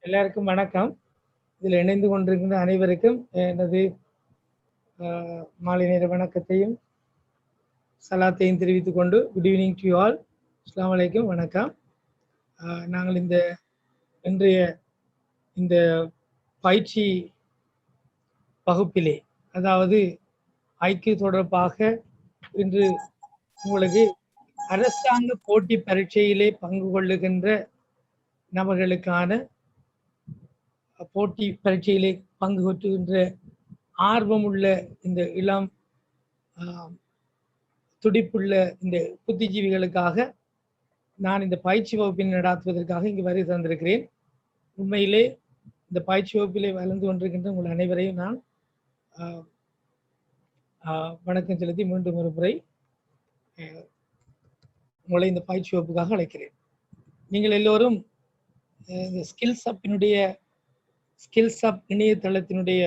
எல்லாருக்கும் வணக்கம். இதில் இணைந்து கொண்டிருக்கின்ற அனைவருக்கும் எனது மாலை நேர வணக்கத்தையும் சலாத்தையும் தெரிவித்துக் கொண்டு குட் ஈவினிங் டு ஆல். அஸ்ஸலாமு அலைக்கும், வணக்கம். நாங்கள் இன்றைய இந்த பயிற்சி வகுப்பிலே, அதாவது ஐக்கிய தொடர்பாக இன்று உங்களுக்கு அரசாங்க போட்டி பரீட்சையிலே பங்கு கொள்ளுகின்ற நபர்களுக்கான போட்டி பரீட்சையிலே பங்கு பெற்றுகின்ற ஆர்வமுள்ள இந்த இளம் துடிப்புள்ள இந்த புத்திஜீவிகளுக்காக நான் இந்த பயிற்சி வகுப்பினை நடாத்துவதற்காக இங்கு வருகை தந்திருக்கிறேன். உண்மையிலே இந்த பயிற்சி வகுப்பிலே வளர்ந்து கொண்டிருக்கின்ற உங்கள் அனைவரையும் நான் வணக்கம் செலுத்தி மீண்டும் ஒரு முறை உங்களை இந்த பயிற்சி வகுப்புக்காக அழைக்கிறேன். நீங்கள் எல்லோரும் இந்த ஸ்கில்ஸ் அப் இணையதளத்தினுடைய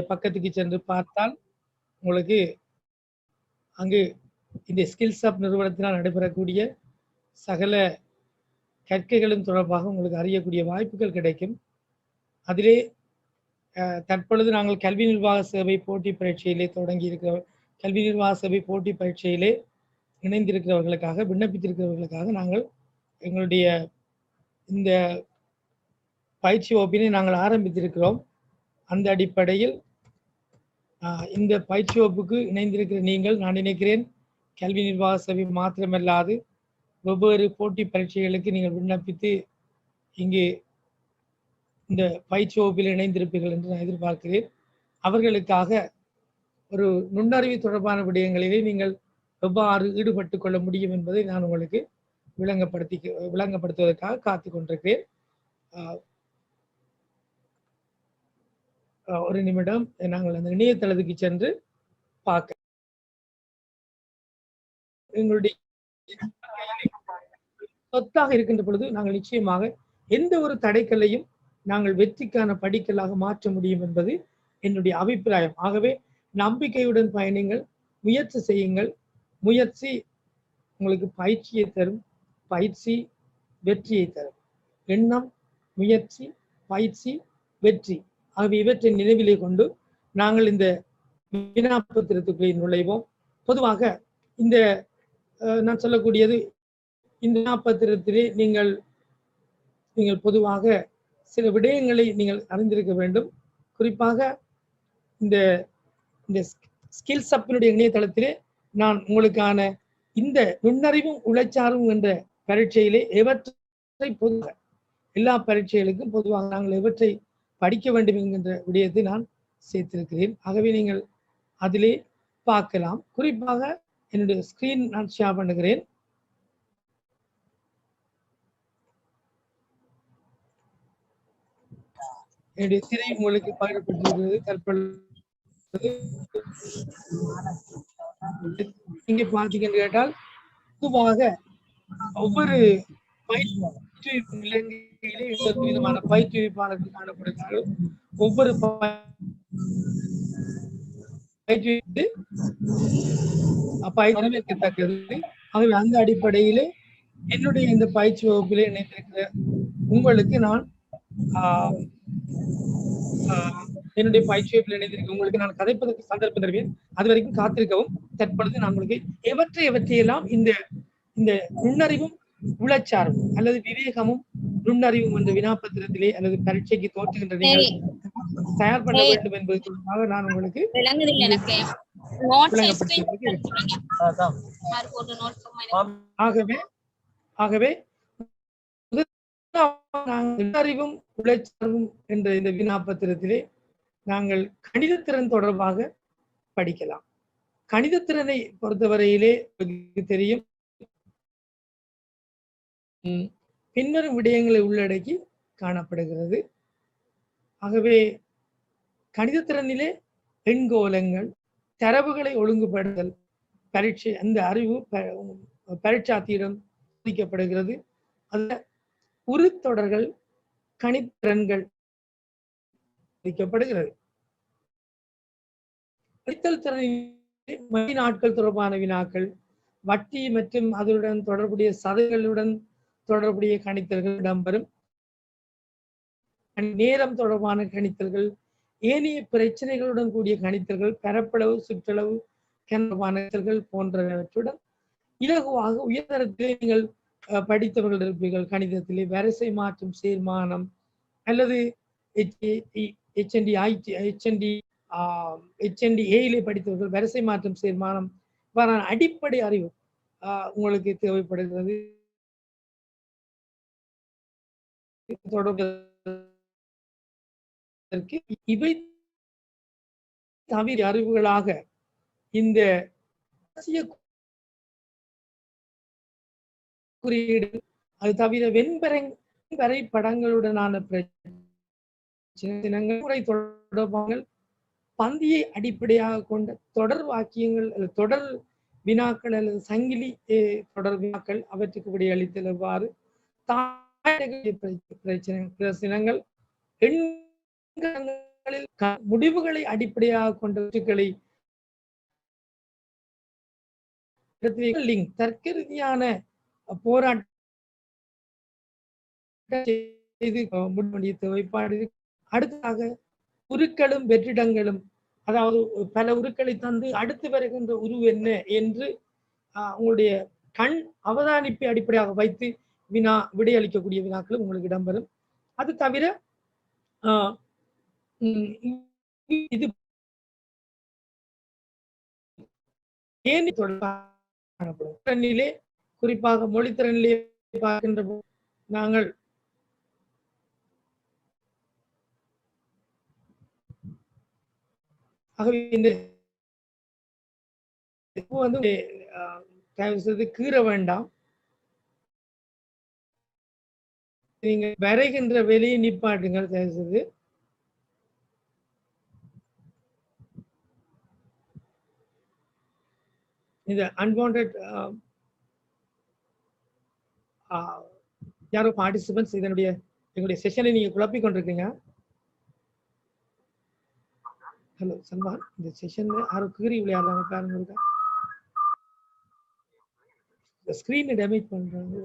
பக்கத்துக்கு சென்று பார்த்தால் உங்களுக்கு அங்கு இந்த ஸ்கில்ஸ் அப் நிறுவனத்தினால் நடைபெறக்கூடிய சகல கற்கைகளும் தொடர்பாக உங்களுக்கு அறியக்கூடிய வாய்ப்புகள் கிடைக்கும். அதிலே தற்பொழுது நாங்கள் கல்வி நிர்வாக சேவை போட்டி பரீட்சையிலே கல்வி நிர்வாக சேவை போட்டி பரீட்சையிலே இணைந்திருக்கிறவர்களுக்காக, விண்ணப்பித்திருக்கிறவர்களுக்காக நாங்கள் எங்களுடைய இந்த பயிற்சி வகுப்பினை நாங்கள் ஆரம்பித்திருக்கிறோம். அந்த அடிப்படையில் இந்த பயிற்சி வகுப்புக்கு இணைந்திருக்கிற நீங்கள், நான் நினைக்கிறேன், கல்வி நிர்வாக சேவை மாத்திரமல்லாது வெவ்வேறு போட்டி பரீட்சைகளுக்கு நீங்கள் விண்ணப்பித்து இங்கு இந்த பயிற்சி வகுப்பில் இணைந்திருப்பீர்கள் என்று நான் எதிர்பார்க்கிறேன். அவர்களுக்காக ஒரு நுண்ணறிவு தொடர்பான விடயங்களிலே நீங்கள் எவ்வாறு ஈடுபட்டு கொள்ள முடியும் என்பதை நான் உங்களுக்கு விளங்கப்படுத்துவதற்காக காத்து கொண்டிருக்கிறேன். ஒரு நிமிடம், நாங்கள் அந்த இணையதளத்துக்கு சென்று பார்க்க எங்களுடைய சொத்தாக இருக்கின்ற பொழுது நாங்கள் நிச்சயமாக எந்த ஒரு தடைக்கல்லையும் நாங்கள் வெற்றிக்கான படிக்கலாக மாற்ற முடியும் என்பது என்னுடைய அபிப்பிராயம். ஆகவே நம்பிக்கையுடன் பயணிங்கள், முயற்சி செய்யுங்கள். முயற்சி உங்களுக்கு பயிற்சியை தரும், பயிற்சி வெற்றியை தரும். எண்ணம், முயற்சி, பயிற்சி, வெற்றி ஆகவே இவற்றை நினைவிலே கொண்டு நாங்கள் இந்த வினாப்பத்திரத்துக்குள்ளே நுழைவோம். பொதுவாக இந்த நான் சொல்லக்கூடியது, இந்த வினாப்பத்திரத்திலே நீங்கள் பொதுவாக சில விடயங்களை நீங்கள் அறிந்திருக்க வேண்டும். குறிப்பாக இந்த ஸ்கில்ஸ் அப்பினுடைய இணையதளத்திலே நான் உங்களுக்கான இந்த நுண்ணறிவும் உழைச்சாரும் என்ற பரீட்சையிலே எவற்றை பொதுவாக எல்லா பரீட்சைகளுக்கும் பொதுவாக நாங்கள் எவற்றை படிக்க வேண்டும் என்கின்ற விடயத்தை நான் சேர்த்திருக்கிறேன். ஆகவே நீங்கள் அதிலே பார்க்கலாம். குறிப்பாக என்னுடைய ஸ்கிரீன் நான் ஷேர் பண்ணுகிறேன். என்னுடைய திரை உங்களுக்கு பகிரப்பட்டிருக்கிறது. தற்பொழுது இங்கே பார்த்தீங்கன்னு கேட்டால், பொதுவாக ஒவ்வொரு இலங்கையிலே 80 விதமான பயிற்றுவிப்பாளர்கள் காணப்படுகிறார்கள். ஒவ்வொரு வரவேற்கத்தக்கது. ஆகவே அந்த அடிப்படையிலே என்னுடைய இந்த பயிற்சி வகுப்பிலே இணைந்திருக்கிற உங்களுக்கு நான் என்னுடைய பயிற்சி வகுப்பில் இணைந்திருக்க உங்களுக்கு நான் கதைப்பதற்கு சந்தர்ப்பம் தருவேன். அது வரைக்கும் காத்திருக்கவும். தற்பொழுது நான் உங்களுக்கு எவற்றையெல்லாம் இந்த நுண்ணறிவும் உழைச்சாரும் அல்லது விவேகமும் நுண்ணறிவும் என்ற வினாப்பத்திரத்திலே அல்லது பரீட்சைக்கு தோற்றுகின்ற நீங்கள் தயார் பண்ண வேண்டும் என்பது தொடர்பாக நான் உங்களுக்கு ஆகவே நுண்ணறிவும் உழைச்சாரும் என்ற இந்த வினாப்பத்திரத்திலே நாங்கள் கணிதத்திறன் தொடர்பாக படிக்கலாம். கணிதத்திறனை பொறுத்தவரையிலே தெரியும், பின்வரும் விடயங்களை உள்ளடக்கி காணப்படுகிறது. ஆகவே கணிதத்திறனிலே எண்கோலங்கள், தரவுகளை ஒழுங்குபடுத்தல், பரீட்சை அந்த அறிவு பரீட்சார்த்தியிடம் சோதிக்கப்படுகிறது. அந்த உருத்தொடர்கள், கணித்திறன்கள் சோதிக்கப்படுகிறது. கணித்தல் திறனில் நாட்கள் தொடர்பான வினாக்கள், வட்டி மற்றும் அதனுடன் தொடர்புடைய சதைகளுடன் தொடர்புடைய கணித்தல்கள் இடம்பெறும். நேரம் தொடர்பான கணித்தல்கள், ஏனைய பிரச்சனைகளுடன் கூடிய கணித்தல்கள், பரப்பளவு, சுற்றளவு கணித்தல்கள் போன்றவற்றுடன் இலகுவாக உயர்தரத்திலே நீங்கள் படித்தவர்கள் இருப்பீர்கள். கணிதத்திலே வரிசை மாற்றும் சேர்மானம் அல்லது HND-A படித்தவர்கள் வரிசை மாற்றும் சேர்மானம் இவ்வாறான அடிப்படை அறிவு உங்களுக்கு தேவைப்படுகிறது. இவை தவிர அறிவுகளாக இந்த குறியீடு, அது தவிர வெண்வரை படங்களுடனான பிரச்சனை தொடர்பான பந்தியை அடிப்படையாக கொண்ட தொடர் வாக்கியங்கள் அல்லது தொடர் வினாக்கள் அல்லது சங்கிலி தொடர் வினாக்கள் அவற்றுக்கு விடையளித்தல் எவ்வாறு, பிரச்சனைகள் எண்களில் முடிவுகளை அடிப்படையாக கொண்டவற்றுக்களை தர்க்க ரீதியான போராட்ட தேவைப்பாடு. அடுத்ததாக உருக்களும் வெற்றிடங்களும், அதாவது பல உருக்களை தந்து அடுத்து வருகின்ற உரு என்ன என்று உங்களுடைய கண் அவதானிப்பை அடிப்படையாக வைத்து விடையளிக்கக்கூடிய வினாக்களும் உங்களுக்கு இடம்பெறும். அது தவிர இது தொடர்பான குறிப்பாக மொழித்திறனிலே பார்க்கின்ற போது நாங்கள் கீற வேண்டாம். நீங்க வரைகின்ற வேலையை நிப்பாட்டுங்கள் தயவு செய்து. இந்த அன்வான்ட் யாரோ பார்ட்டிசிபென்ட்ஸ் எங்களுடைய செஷனை நீங்க குழப்பிக் கொண்டிருக்கீங்க. ஹலோ சல்மான், இந்த செஷன்ல யாரோ கீறி விளையாடுறாங்க பாருங்க. ஸ்கிரீனை டேமேஜ் பண்றாங்க.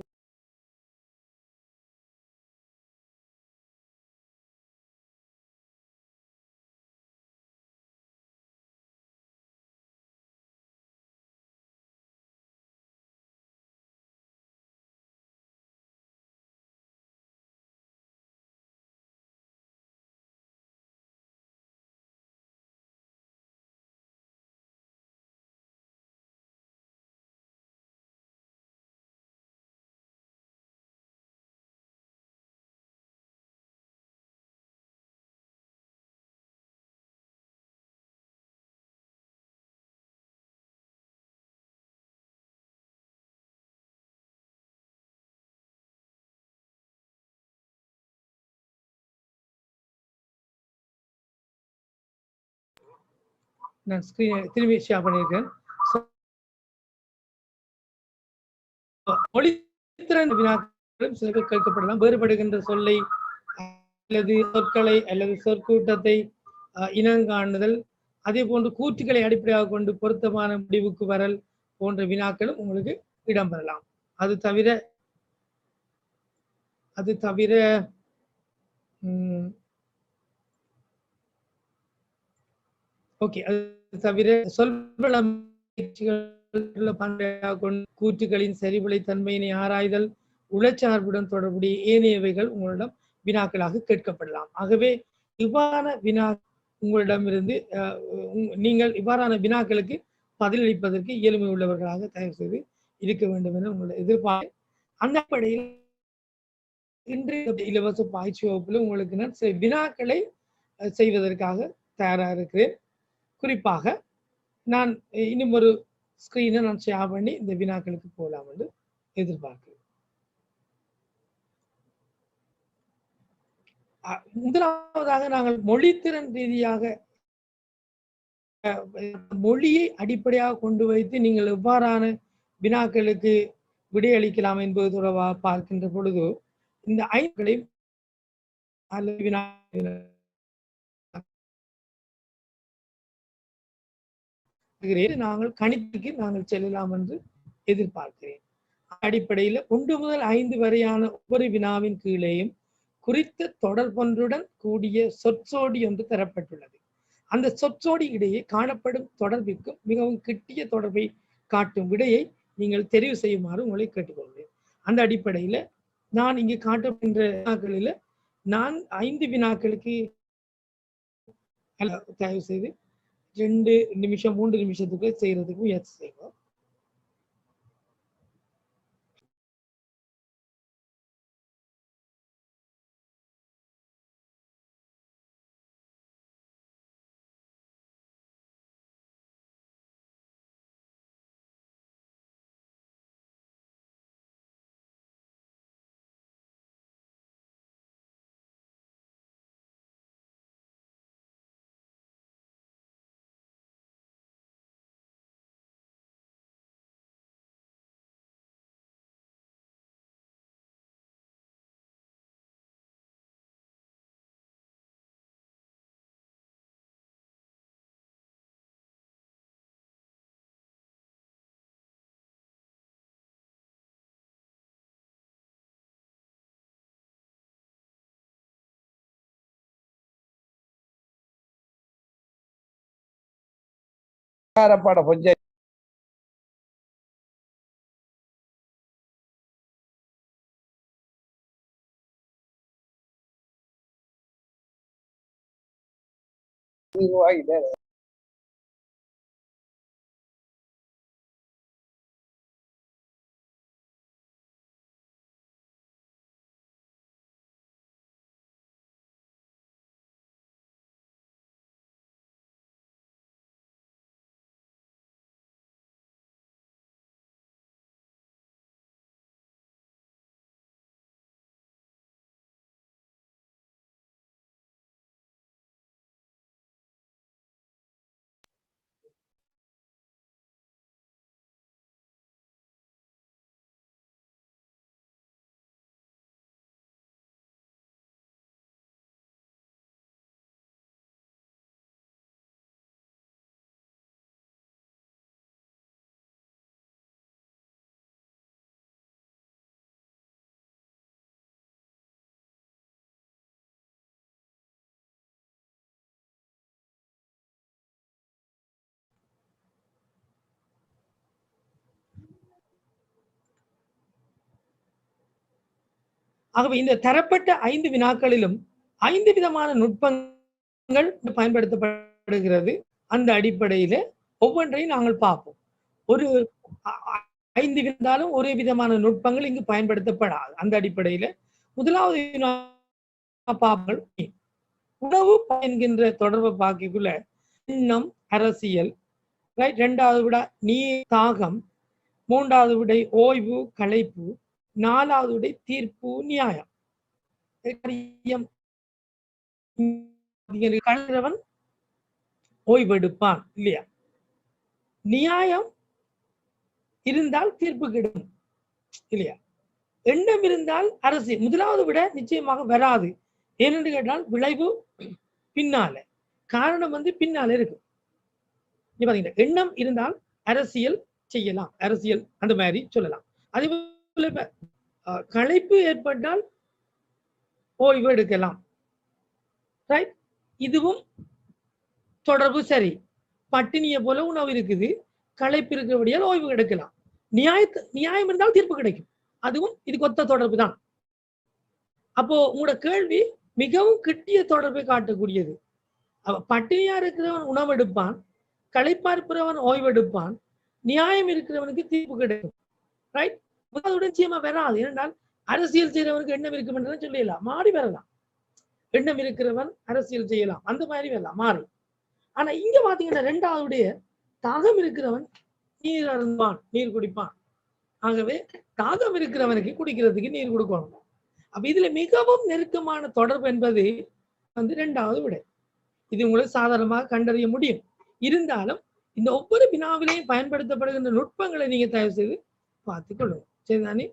நான் ஸ்கிரீன் திரும்பி ஷேர் பண்ணியிருக்கேன். மொழித்திறன் வினாக்களும் சில பேர் கேட்கப்படலாம். வேறுபடுகின்ற சொல்லை அல்லது சொற்களை அல்லது சொற்கூட்டத்தை இனங்காணுதல், அதே போன்று கூற்றுக்களை அடிப்படையாக கொண்டு பொருத்தமான முடிவுக்கு வரல் போன்ற வினாக்களும் உங்களுக்கு இடம்பெறலாம். அது தவிர ஓகே, அது தவிர சொல்வளம் கூற்றுகளின் சரிவிலை தன்மையினை ஆராய்தல், உளச்சார்புடன் தொடர்புடைய ஏனையவைகள் உங்களிடம் வினாக்களாக கேட்கப்படலாம். ஆகவே இவ்வாறான வினா உங்களிடமிருந்து நீங்கள் இவ்வாறான வினாக்களுக்கு பதிலளிப்பதற்கு இயலுமை உள்ளவர்களாக தயவு செய்து இருக்க வேண்டும் என உங்களுடைய எதிர்பார்ப்பு. அந்த அடிப்படையில் இன்றைய இலவச பயிற்சி வகுப்பில் உங்களுக்கு நான் சில வினாக்களை செய்வதற்காக தயாராக இருக்கிறேன். குறிப்பாக நான் இன்னும் ஒரு ஸ்கிரீனை நான் ஷேர் பண்ணி இந்த வினாக்களுக்கு போகலாம் என்று எதிர்பார்க்கிறேன். முதலாவதாக நாங்கள் மொழித்திறன் ரீதியாக மொழியை அடிப்படையாக கொண்டு வைத்து நீங்கள் எவ்வாறான வினாக்களுக்கு விடையளிக்கலாம் என்பது தொடர்பாக பார்க்கின்ற பொழுது இந்த 5 நாங்கள் கணிப்புக்கு நாங்கள் செல்லலாம் என்று எதிர்பார்க்கிறேன். அடிப்படையில் 1 முதல் 5 வரையான ஒவ்வொரு வினாவின் கீழேயும் குறித்த தொடர்பொன்றுடன் கூடிய சொற்சோடி ஒன்று தரப்பட்டுள்ளது. அந்த சொற்சோடி இடையே காணப்படும் தொடர்பிற்கும் மிகவும் கிட்டிய தொடர்பை காட்டும் விடையை நீங்கள் தெரிவு செய்யுமாறு உங்களை கேட்டுக்கொள்கிறேன். அந்த அடிப்படையில் நான் இங்கு காட்டுகின்ற வினாக்களில் நான் 5 வினாக்களுக்கு தயவு செய்து 2 நிமிஷம் 3 நிமிஷத்துக்கு செய்யறதுக்கு முயற்சி செய்வோம். பாட கொஞ்சம் ஆகவே இந்த தரப்பட்ட 5 வினாக்களிலும் 5 விதமான நுட்பங்கள் பயன்படுத்தப்படுகிறது. அந்த அடிப்படையில ஒவ்வொன்றையும் நாங்கள் பார்ப்போம். ஒரு 5 இருந்தாலும் ஒரே விதமான நுட்பங்கள் இங்கு பயன்படுத்தப்படாது. அந்த அடிப்படையில முதலாவது உணவு என்கின்ற தொடர்பை பார்க்கக்குள்ள எண்ணம், அரசியல், ரைட். 2வது விட நீர், தாகம். 3வது விடை ஓய்வு, களைப்பு. 4வது விடை தீர்ப்பு, நியாயம். கலைறவன் ஓய்வெடுப்பான் இல்லையா? நியாயம் இருந்தால் தீர்ப்பு கிடைக்கும் இல்லையா? எண்ணம் இருந்தால் அரசியல் முதலாவது விட நிச்சயமாக வராது. ஏனென்று கேட்டால் விளைவு பின்னால, காரணம் பின்னால இருக்கு. பாத்தீங்கன்னா எண்ணம் இருந்தால் அரசியல் செய்யலாம், அரசியல் அந்த மாதிரி சொல்லலாம். அதே போல களைப்பு ஏற்பட்டால் ஓய்வு எடுக்கலாம், ரைட். இதுவும் தொடர்பு சரி. பட்டினியை போல உணவு இருக்குது, களைப்பு இருக்கிறபடியால் ஓய்வு எடுக்கலாம். நியாயம் இருந்தால் தீர்ப்பு கிடைக்கும், அதுவும் இதுக்கு ஒத்த தொடர்பு தான். அப்போ உங்களோட கேள்வி மிகவும் கிட்டிய தொடர்பை காட்டக்கூடியது. பட்டினியா இருக்கிறவன் உணவெடுப்பான், களைப்பா இருக்கிறவன் ஓய்வெடுப்பான், நியாயம் இருக்கிறவனுக்கு தீர்ப்பு கிடைக்கும், ரைட். நிச்சயமா வராது. ஏனென்றால் அரசியல் செய்யறவனுக்கு எண்ணம் இருக்கும் என்று சொல்லலாம், மாறி வரலாம். எண்ணம் இருக்கிறவன் அரசியல் செய்யலாம், அந்த மாதிரி வரலாம், மாறி. ஆனா இங்க பாத்தீங்கன்னா 2வது தாகம் இருக்கிறவன் நீர் அருந்துவான், நீர் குடிப்பான். ஆகவே தாகம் இருக்கிறவனுக்கு குடிக்கிறதுக்கு நீர் கொடுக்கணும். அப்ப இதுல மிகவும் நெருக்கமான தொடர்பு என்பது 2வது விடை. இது உங்களுக்கு சாதாரணமாக கண்டறிய முடியும். இருந்தாலும் இந்த ஒவ்வொரு வினாவிலையும் பயன்படுத்தப்படுகின்ற நுட்பங்களை நீங்க தயவு செய்து பார்த்துக் கொள்ளுங்க, சரிதானே?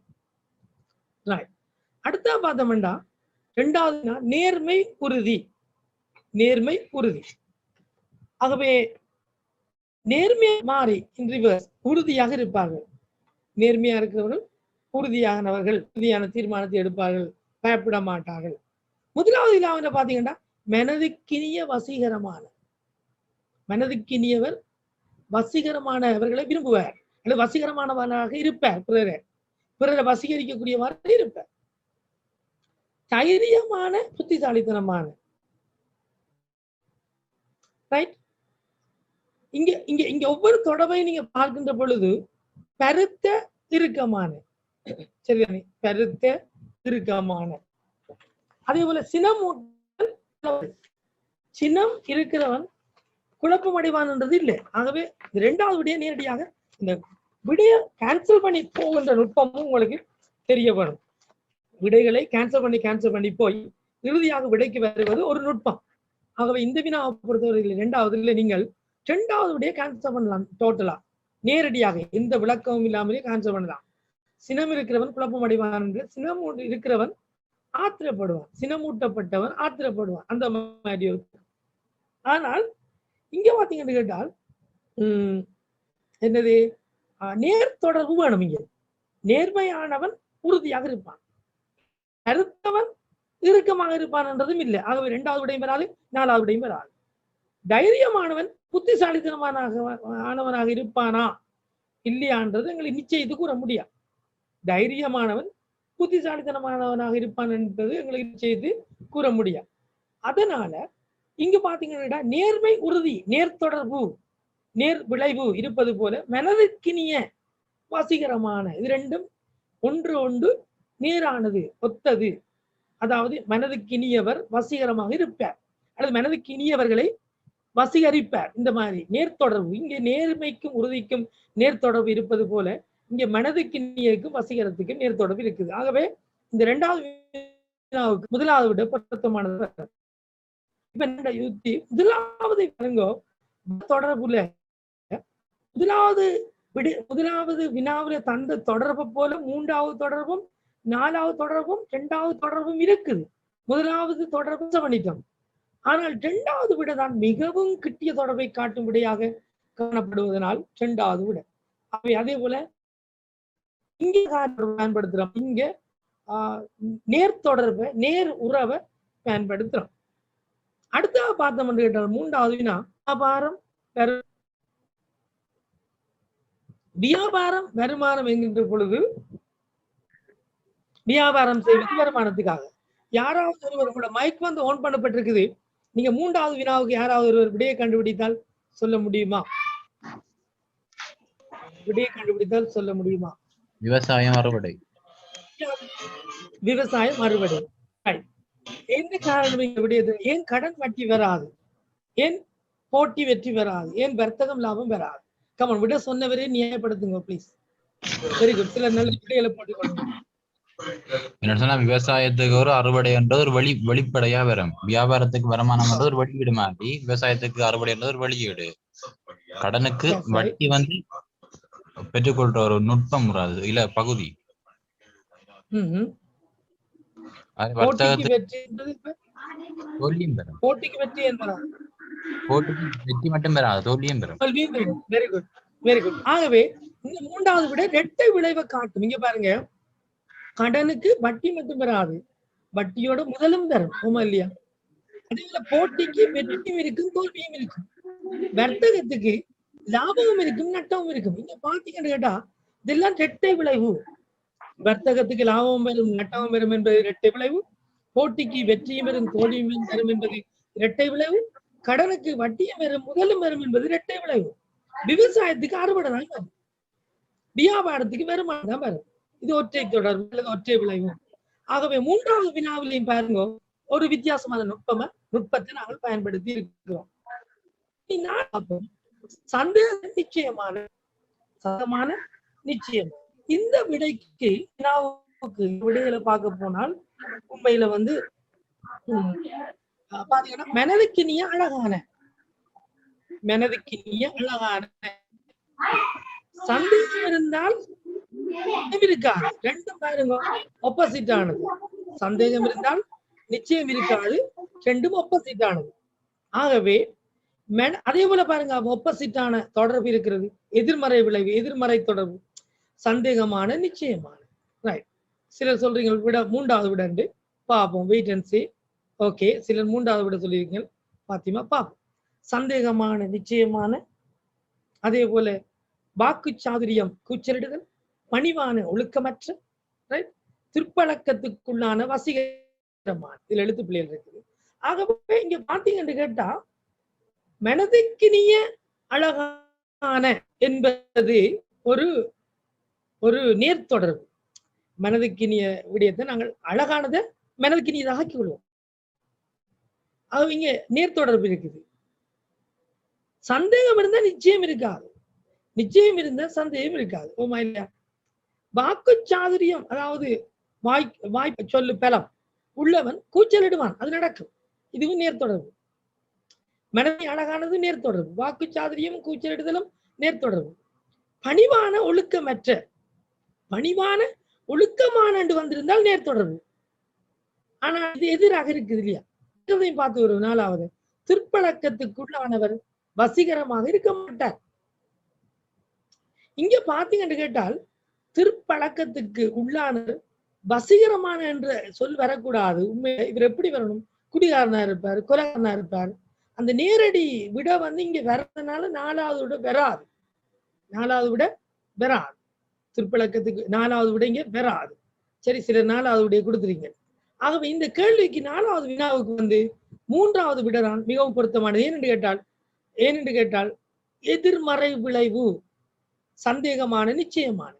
ரைட். அடுத்த பார்த்தோம்டா 2வது நேர்மை உறுதி. நேர்மை உறுதி. ஆகவே நேர்மையை மாறி உறுதியாக இருப்பார்கள். நேர்மையா இருக்கிறவர்கள் உறுதியானவர்கள், உறுதியான தீர்மானத்தை எடுப்பார்கள், பயப்பட மாட்டார்கள். முதலாவது வினாவில் பாத்தீங்கன்னா மனதுக்கினிய வசீகரமான, மனதுக்கினியவர் வசீகரமானவர்களை விரும்புவார் அல்லது வசீகரமானவனாக இருப்பார், பிறரை வசீகரிக்கக்கூடியவாறு இருப்பார். தைரியமான, புத்திசாலித்தனமான, ரைட். இங்க இங்க இங்க ஒவ்வொரு தொடர்பையும் நீங்க பார்க்கின்ற பொழுது பருத்த இறுக்கமான, சரிதானே, பருத்த இறுக்கமான. அதே போல சினம் இருக்கிறவன் குழப்பம் அடைவான்ன்றது இல்லை. ஆகவே இரண்டாவது விடைய நேரடியாக இந்த விடைய கேன்சல் பண்ணி போகின்ற நுட்பமும் உங்களுக்கு தெரிய வரும். விடைகளை கேன்சல் பண்ணி போய் இறுதியாக விடைக்கு வருவது ஒரு நுட்பம். ஆகவே இந்த வினாவை பொறுத்தவரையில் இரண்டாவதுல நீங்கள் இரண்டாவது விடைய கேன்சல் பண்ணலாம். டோட்டலா நேரடியாக எந்த விளக்கமும் இல்லாமலே கேன்சல் பண்ணலாம். சினம் இருக்கிறவன் குழப்பம் அடைவான் என்று, சினம் இருக்கிறவன் ஆத்திரப்படுவான், சினமூட்டப்பட்டவன் ஆத்திரப்படுவான், அந்த மாதிரி இருக்கும். ஆனால் இங்க பாத்தீங்கன்னு கேட்டால் என்னது, நேர் தொடர்பு வேணும். இங்க நேர்மையானவன் உறுதியாக இருப்பான், கருத்தவன் இறுக்கமாக இருப்பான் என்றதும் இல்லை. ஆகவே இரண்டாவது விடையும் வராது, நாலாவது விடையும் வராது. தைரியமானவன் புத்திசாலித்தனமானவனாக இருப்பானா இல்லையான்றது எங்களை நிச்சயித்து கூற முடியாது. தைரியமானவன் புத்திசாலித்தனமானவனாக இருப்பான் என்பது எங்களை நிச்சயித்து கூற முடியாது. அதனால இங்க பாத்தீங்கன்னா நேர்மை, உறுதி, நேர்தொடர்பு, நேர் விளைவு இருப்பது போல மனதுக்கினிய வசீகரமான, இது ரெண்டும் ஒன்று ஒன்று நேரானது, ஒத்தது. அதாவது மனதுக்கினியவர் வசீகரமாக இருப்பார் அல்லது மனதுக்கினியவர்களை வசீகரிப்பார். இந்த மாதிரி நேர்தொடர்பு, இங்கே நேர்மைக்கும் உறுதிக்கும் நேர்தொடர்பு இருப்பது போல இங்க மனதுக்கினியக்கும் வசீகரத்துக்கும் நேர்தொடர்பு இருக்குது. ஆகவே இந்த இரண்டாவது முதலாவது விட பொருத்தமானது. இப்ப யுத்தி முதலாவது தொடர்புல முதலாவது வினாவில தந்த தொடர்பை போல மூன்றாவது தொடர்பும் நாலாவது தொடர்பும் இரண்டாவது தொடர்பும் இருக்குது. முதலாவது தொடர்பு பண்ணிட்டோம். ஆனால் இரண்டாவது விட தான் மிகவும் கிட்டிய தொடர்பை காட்டும் விடையாக காணப்படுவதனால் இரண்டாவது விட. அதே போல இங்க பயன்படுத்துறோம், இங்க நேர் தொடர்பை, நேர் உறவை பயன்படுத்துறோம். அடுத்ததாக பார்த்தோம் என்று கேட்டால் மூன்றாவது வினா வியாபாரம் வருமானம் என்கின்ற பொழுது வியாபாரம் செய்வது வருமானத்துக்காக. யாராவது ஒருவர் கூட மைக் வந்து ஆன் பண்ணப்பட்டிருக்குது, நீங்க மூன்றாவது வினாவுக்கு யாராவது ஒருவர் விடையை கண்டுபிடித்தால் சொல்ல முடியுமா? விடையை கண்டுபிடித்தால் சொல்ல முடியுமா? விவசாயம் அறுவடை. விவசாயம் அறுவடை. என்ன காரணம் இந்த விடயது? ஏன் கடன் வட்டி வராது? ஏன் போட்டி வெற்றி வராது? ஏன் வர்த்தகம் லாபம் வராது? கமன் விட சொன்னவரே நியாயப்படுத்துங்க ப்ளீஸ். Very good. சில நல்ல விடைகளை போட்டுக்கொள்ளுங்க. என்ன சொன்னா, விவசாயத்துக்கு ஒரு அறுவடை என்றது ஒரு வெளிப்படையா வரும். வியாபாரத்துக்கு வருமானம் என்றது ஒரு வெளியீடு மாதிரி, விவசாயத்துக்கு அறுவடை என்றது ஒரு வெளியீடு. கடனுக்கு வட்டி வந்து பெற்றுக்கொள்ற ஒரு நுட்பம் முறாது இல்ல பகுதி. வெற்றி மட்டும் பெறாது, தோல்வியும் பெறும். Very good, very good. ஆகவே இந்த மூன்றாவது விட இரட்டை விளைவை காட்டும். இங்க பாருங்க, கடனுக்கு வட்டி மட்டும் பெறாது, வட்டியோட முதலும் தரும். ஆமா இல்லையா? அதே போல போட்டிக்கு வெற்றியும் இருக்கும், தோல்வியும் இருக்கும். வர்த்தகத்துக்கு லாபமும் இருக்கும், நட்டமும் இருக்கும். இங்க பாத்தீங்கன்னு கேட்டா இதெல்லாம் இரட்டை விளைவு. வர்த்தகத்துக்கு லாபமும் பெறும், நட்டமும் பெறும் என்பது இரட்டை விளைவு. போட்டிக்கு வெற்றியும் பெறும், தோல்வியும் பெறும் என்பது இரட்டை விளைவு. கடனுக்கு வட்டியும் பெறும், முதலும் பெறும் என்பது இரட்டை விளைவு. விவசாயத்துக்கு அறுவடை தான் வரும், வியாபாரத்துக்கு வருமானம் தான் வரும். இது ஒற்றை தொடர்பு அல்லது ஒற்றை விளைவு. ஆகவே மூன்றாவது வினாவிலையும் பாருங்க, ஒரு வித்தியாசமான நுட்பத்தை நாங்கள் பயன்படுத்தி இருக்கிறோம். சந்தேகம் நிச்சயமான நிச்சயம். இந்த விடைக்கு விடைகளை பார்க்க போனால் உண்மையில வந்து பாத்தீங்கன்னா மனதுக்கினிய அழகான, மனதுக்கினிய அழகான. சந்தேகம் இருந்தால் இருக்காது, ரெண்டும் பாருங்க ஆப்போசிட் ஆனது. சந்தேகம் இருந்தால் நிச்சயம் இருக்காது, ரெண்டும் ஆப்போசிட் ஆனது. ஆகவே அதே போல பாருங்க, ஆப்போசிட்டான தொடர்பு இருக்கிறது, எதிர்மறை விளைவு, எதிர்மறை தொடர்பு. சந்தேகமான நிச்சயமான. ரைட். சிலர் சொல்றீங்க விட மூன்றாவது விடண்டு பார்ப்போம், வெயிட் அண்ட் சீ. ஓகே, சிலர் மூன்றாவது விட சொல்லியிருக்கீங்க. பாத்திமா பாப்போம். சந்தேகமான, நிச்சயமான, அதே போல வாக்கு சாதுரியம், கூச்சலிடுதல், பணிவான, ஒழுக்கமற்ற, ரைட், திருப்பழக்கத்துக்குள்ளான, வசீகரமான. இதுல எழுத்து பிள்ளைகள் இருக்குது. ஆகவே இங்க பாத்தீங்கன்னு கேட்டா மனதுக்கினிய அழகான என்பது ஒரு ஒரு நேர்தொடர்பு. மனதுக்கினிய விடயத்தை நாங்கள் அழகானதை மனதுக்கினியதாக ஆக்கி விடுவோம். அது இங்க நேர்தொடர்பு இருக்குது. சந்தேகம் இருந்தா நிச்சயம் இருக்காது, நிச்சயம் இருந்தா சந்தேகம் இருக்காது. ஓமா இல்லையா? வாக்கு சாதுரியம், அதாவது வாய் சொல்லு பலம் உள்ளவன் கூச்சலிடுவான், அது நடக்கும். இதுவும் நேர்தொடர்பு. மனதை அழகானது நேர்தொடர்பு. வாக்கு சாதுரியம், கூச்சலிடுதலும் நேர்தொடர்பு. பணிவான, ஒழுக்கமற்ற, பணிவான ஒழுக்கமான என்று வந்திருந்தால் நேர்தொடர்பு. ஆனா இது எதிராக இருக்குது இல்லையா? பார்த்து ஒரு நாளாவது திருப்பழக்கத்துக்குள்ளானவர் வசீகரமாக இருக்க மாட்டார். இங்க பாத்தீங்கன்னு கேட்டால் திருப்பழக்கத்துக்கு உள்ளானவர் வசீகரமான என்ற சொல் வரக்கூடாது. உண்மையை இவர் எப்படி வரணும்? குடிகாரனா இருப்பார், கொலைகாரனா இருப்பார். அந்த நேரடி விட வந்து இங்க வர்றதுனால நாலாவது விட வராது. நாலாவது விட வராது. திருப்பழக்கத்துக்கு நாலாவது விட இங்க வராது. சரி, சில நாலாவது விடைய கொடுத்துறீங்க. ஆகவே இந்த கேள்விக்கு நாலாவது வினாவுக்கு வந்து மூன்றாவது விடதான் மிகவும் பொருத்தமானது. ஏனென்று கேட்டால் எதிர்மறை விளைவு, சந்தேகமான, நிச்சயமான.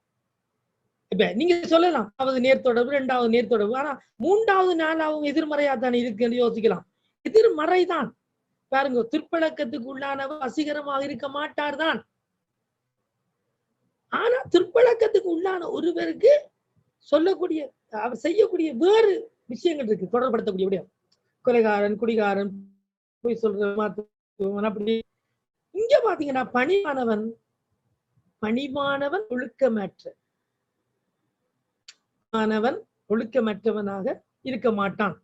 இப்ப நீங்க சொல்லலாம் அதாவது நேர்தொடர்பு, இரண்டாவது நேர்தொடர்பு. ஆனா மூன்றாவது நாலாவது எதிர்மறையா தானே இருக்குன்னு யோசிக்கலாம். எதிர்மறைதான். பாருங்க, திருப்பழக்கத்துக்கு உள்ளானவர் வசீகரமாக இருக்க மாட்டார் தான். ஆனா திருப்பழக்கத்துக்கு உள்ளான ஒருவருக்கு சொல்லக்கூடிய, அவர் செய்யக்கூடிய வேறு விஷயங்கள் இருக்கு, தொடர்படுத்தக்கூடிய விடயம். கொலைகாரன், குடிகாரன், போய் சொல்ற, அப்படி. இங்க பாத்தீங்கன்னா பணிவானவன், பணிவானவன் ஒழுக்கமற்ற, ஒழுக்கமற்றவனாக இருக்க மாட்டான்.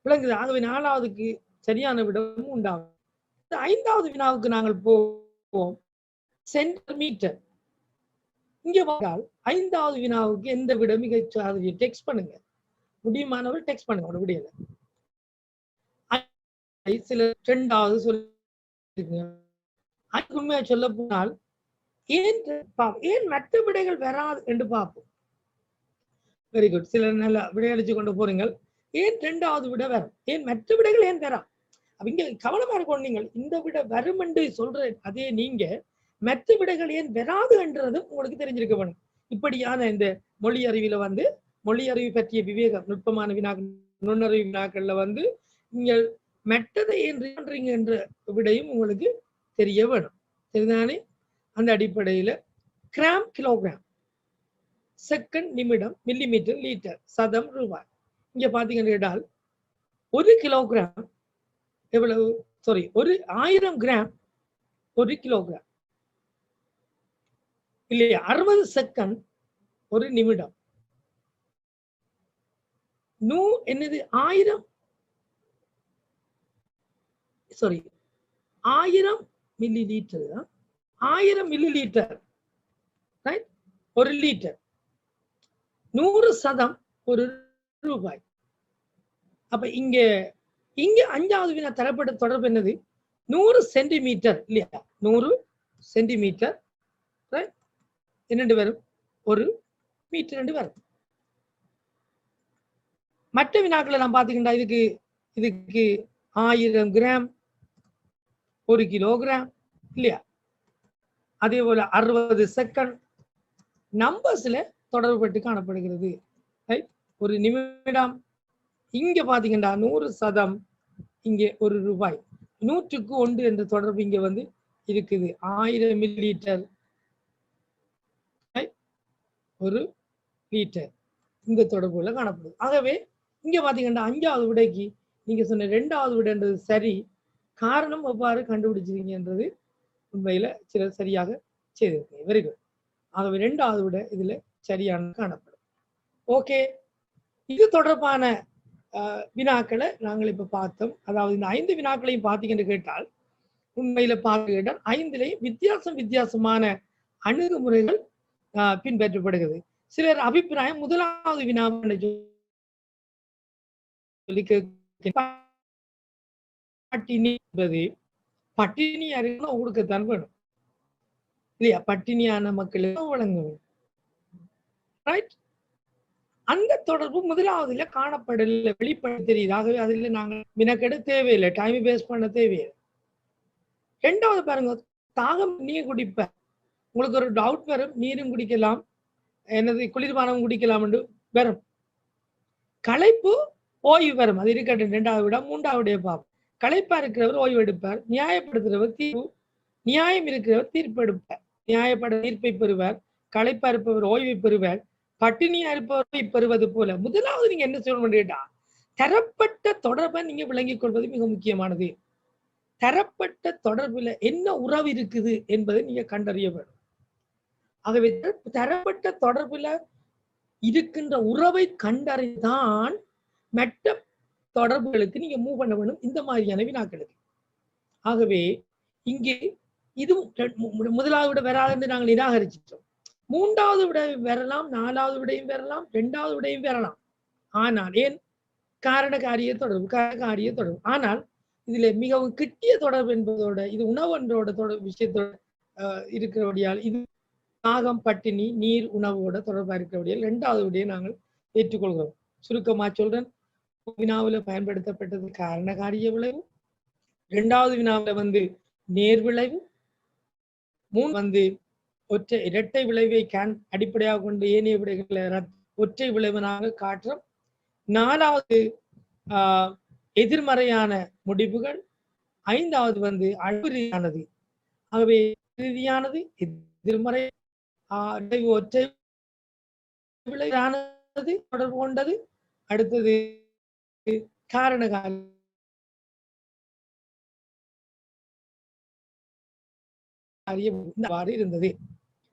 விளங்குது? ஆகவே நாலாவதுக்கு சரியான விடமும் உண்டாகும். ஐந்தாவது வினாவுக்கு நாங்கள் போவோம். சென்டிமீட்டர். இங்க பார்த்தால் ஐந்தாவது வினாவுக்கு எந்த விட மிகச்சாது டெக்ஸ்ட் பண்ணுங்க. முடியுமானவர் டெக்ஸ்ட் பண்ணுங்க. ஒரு விடையில சில இரண்டாவது சொல்லுங்க. உண்மையா சொல்ல போனால் ஏன் மற்ற விடைகள் வராது என்று பார்ப்போம். Very good. சில நல்ல விடையளிச்சு கொண்டு போறீங்க. ஏன் இரண்டாவது விட வரும்? ஏன் மற்ற விடைகள் ஏன் வரா? இங்க கவனமா இருக்கணும். நீங்கள் இந்த விட வரும் என்று சொல்ற அதே நீங்க மற்ற விடைகள் ஏன் வராது என்றதும் உங்களுக்கு தெரிஞ்சிருக்க வேணும். இப்படியான இந்த மொழி அறிவில வந்து மொழி அறிவு பற்றிய விவேகம், நுட்பமான வினாக்கள், நுண்ணறிவு வினாக்கள்ல வந்து நீங்கள் மெட்டதை ஏன் பண்றீங்க என்ற விடையும் உங்களுக்கு தெரிய வேணும். சரிதானே? அந்த அடிப்படையில கிராம், கிலோகிராம், செகண்ட், நிமிடம், மில்லிமீட்டர், லீட்டர், சதம், ரூபாய். இங்க பாத்தீங்கன்னு கேட்டால் 1 கிலோகிராம் எவ்வளவு? சாரி, 1000 கிராம் 1 கிலோகிராம் இல்லையா? 60 செகண்ட் 1 நிமிடம். என்னது 1000 millilitre, 1000 millilitre, right? 1 litre. 100 சதம் 1 ரூபாய். அப்ப இங்க அஞ்சாவது வினா தரப்பட்ட தொடர்பு என்னது? 100 சென்டிமீட்டர் இல்லையா? 100 சென்டிமீட்டர் என்னண்டு வரும்? 1 மீட்டர் வரும். மற்ற வினாக்களை நாம் பாத்தீங்கன்னா இதுக்கு 1000 கிராம் 1 கிலோகிராம் இல்லையா? அதே போல 60 செகண்ட் நம்பர்ஸ்ல தொடர்புபட்டு காணப்படுகிறது. ஒரு நிமிடம் இங்க பாத்தீங்கன்னா 100 சதம், இங்க 1 ரூபாய். 100க்கு 1 என்ற தொடர்பு இங்க வந்து இருக்குது. 1000 மில்லி லிட்டர் 1 லிட்டர் இந்த தொடர்புல காணப்படுது. ஆகவே இங்க பாத்தீங்கன்னா அஞ்சாவது விடைக்கு நீங்க சொன்ன இரண்டாவது விடைன்றது சரி. காரணம் எவ்வாறு கண்டுபிடிச்சிருக்கீங்கன்றது உண்மையில சிலர் சரியாக செய்திருக்கீங்க. Very good. ஆகவே இரண்டாவது விட இதுல சரியான காணப்படும். ஓகே, இது தொடர்பான வினாக்களை நாங்கள் இப்ப பார்த்தோம். அதாவது இந்த 5 வினாக்களையும் பார்த்தீங்கன்னு கேட்டால் உண்மையில பார்த்து கேட்டால் 5லையும் வித்தியாசமான அணுகுமுறைகள் பின்பற்றப்படுகிறது. சிலர் அபிப்பிராயம் முதலாவது வினா சொல்லி பட்டினி என்பது பட்டினி அறிவு கொடுக்கத்தான் வேணும் இல்லையா? பட்டினியான மக்களுக்கு வழங்க வேண்டும். ரைட்? அந்த தொடர்பு முதலாவதுல காணப்படல, வெளிப்பட தெரியுது. ஆகவே அதுல நாங்கள் மினக்கெட தேவையில்லை, டைம் வேஸ்ட் பண்ண தேவையில்லை. ரெண்டாவது பாருங்க, தாகம் நீர் குடிப்ப. உங்களுக்கு ஒரு டவுட் வரும், நீரும் குடிக்கலாம், என்னது குளிர்பானம் குடிக்கலாம் என்று வரும். களைப்பு ஓய்வு வரும், அது இருக்கட்டும். ரெண்டாவது விட மூன்றாவது பார்ப்போம். களைப்பா இருக்கிறவர் ஓய்வு எடுப்பார், நியாயப்படுத்துறவர் தீர்வு, நியாயம் இருக்கிறவர் தீர்ப்பு எடுப்பார். நியாயப்பட தீர்ப்பை பெறுவார், களைப்பா இருப்பவர் ஓய்வை பெறுவார், பட்டினியா இருப்பவரை பெறுவது போல. முதலாவது நீங்க என்ன சொல்லணும் கேட்டா, தரப்பட்ட தொடர்பை நீங்க விளங்கிக் கொள்வது மிக முக்கியமானது. தரப்பட்ட தொடர்புல என்ன உறவு இருக்குது என்பதை நீங்க கண்டறிய வேண்டும். ஆகவே தரப்பட்ட தொடர்புல இருக்கின்ற உறவை கண்டறிதான் மற்ற தொடர்புகளுக்கு நீங்க மூவ் பண்ண வேண்டும், இந்த மாதிரியான வினாக்களுக்கு. ஆகவே இங்கே இதுவும் முதலாவது விட வராது நாங்கள் நிராகரிச்சிட்டோம். மூன்றாவது விட வரலாம், நாலாவது விடையும் வரலாம், இரண்டாவது விடையும் வரலாம். ஆனால் ஏன்? காரண காரிய தொடர்பு. ஆனால் இதுல மிகவும் கிட்டிய தொடர்பு என்பதோட இது உணவன்றோட தொடர்பு விஷயத்தோட இருக்கிறபடியால், இது தாகம், பட்டினி, நீர், உணவோட தொடர்பா இருக்கிறபடியால் இரண்டாவது விடையை நாங்கள் ஏற்றுக்கொள்கிறோம். சுருக்கமா சொல்றேன், வினாவில் பயன்படுத்தப்பட்டது காரண காரிய விளைவு, இரண்டாவது வினாவில் நேர் விளைவு, மூணு ஒற்றை இரட்டை விளைவை அடிப்படையாக கொண்டு ஏனைய விடைகளை ஒற்றை விளைவனாக காட்டுறோம். நாலாவது எதிர்மறையான முடிவுகள், ஐந்தாவது அளவு ரீதியானது. ஆகவே ரீதியானது எதிர்மறை, ஒற்றை விளைவானது தொடர்பு கொண்டது, அடுத்தது காரண இருந்தது.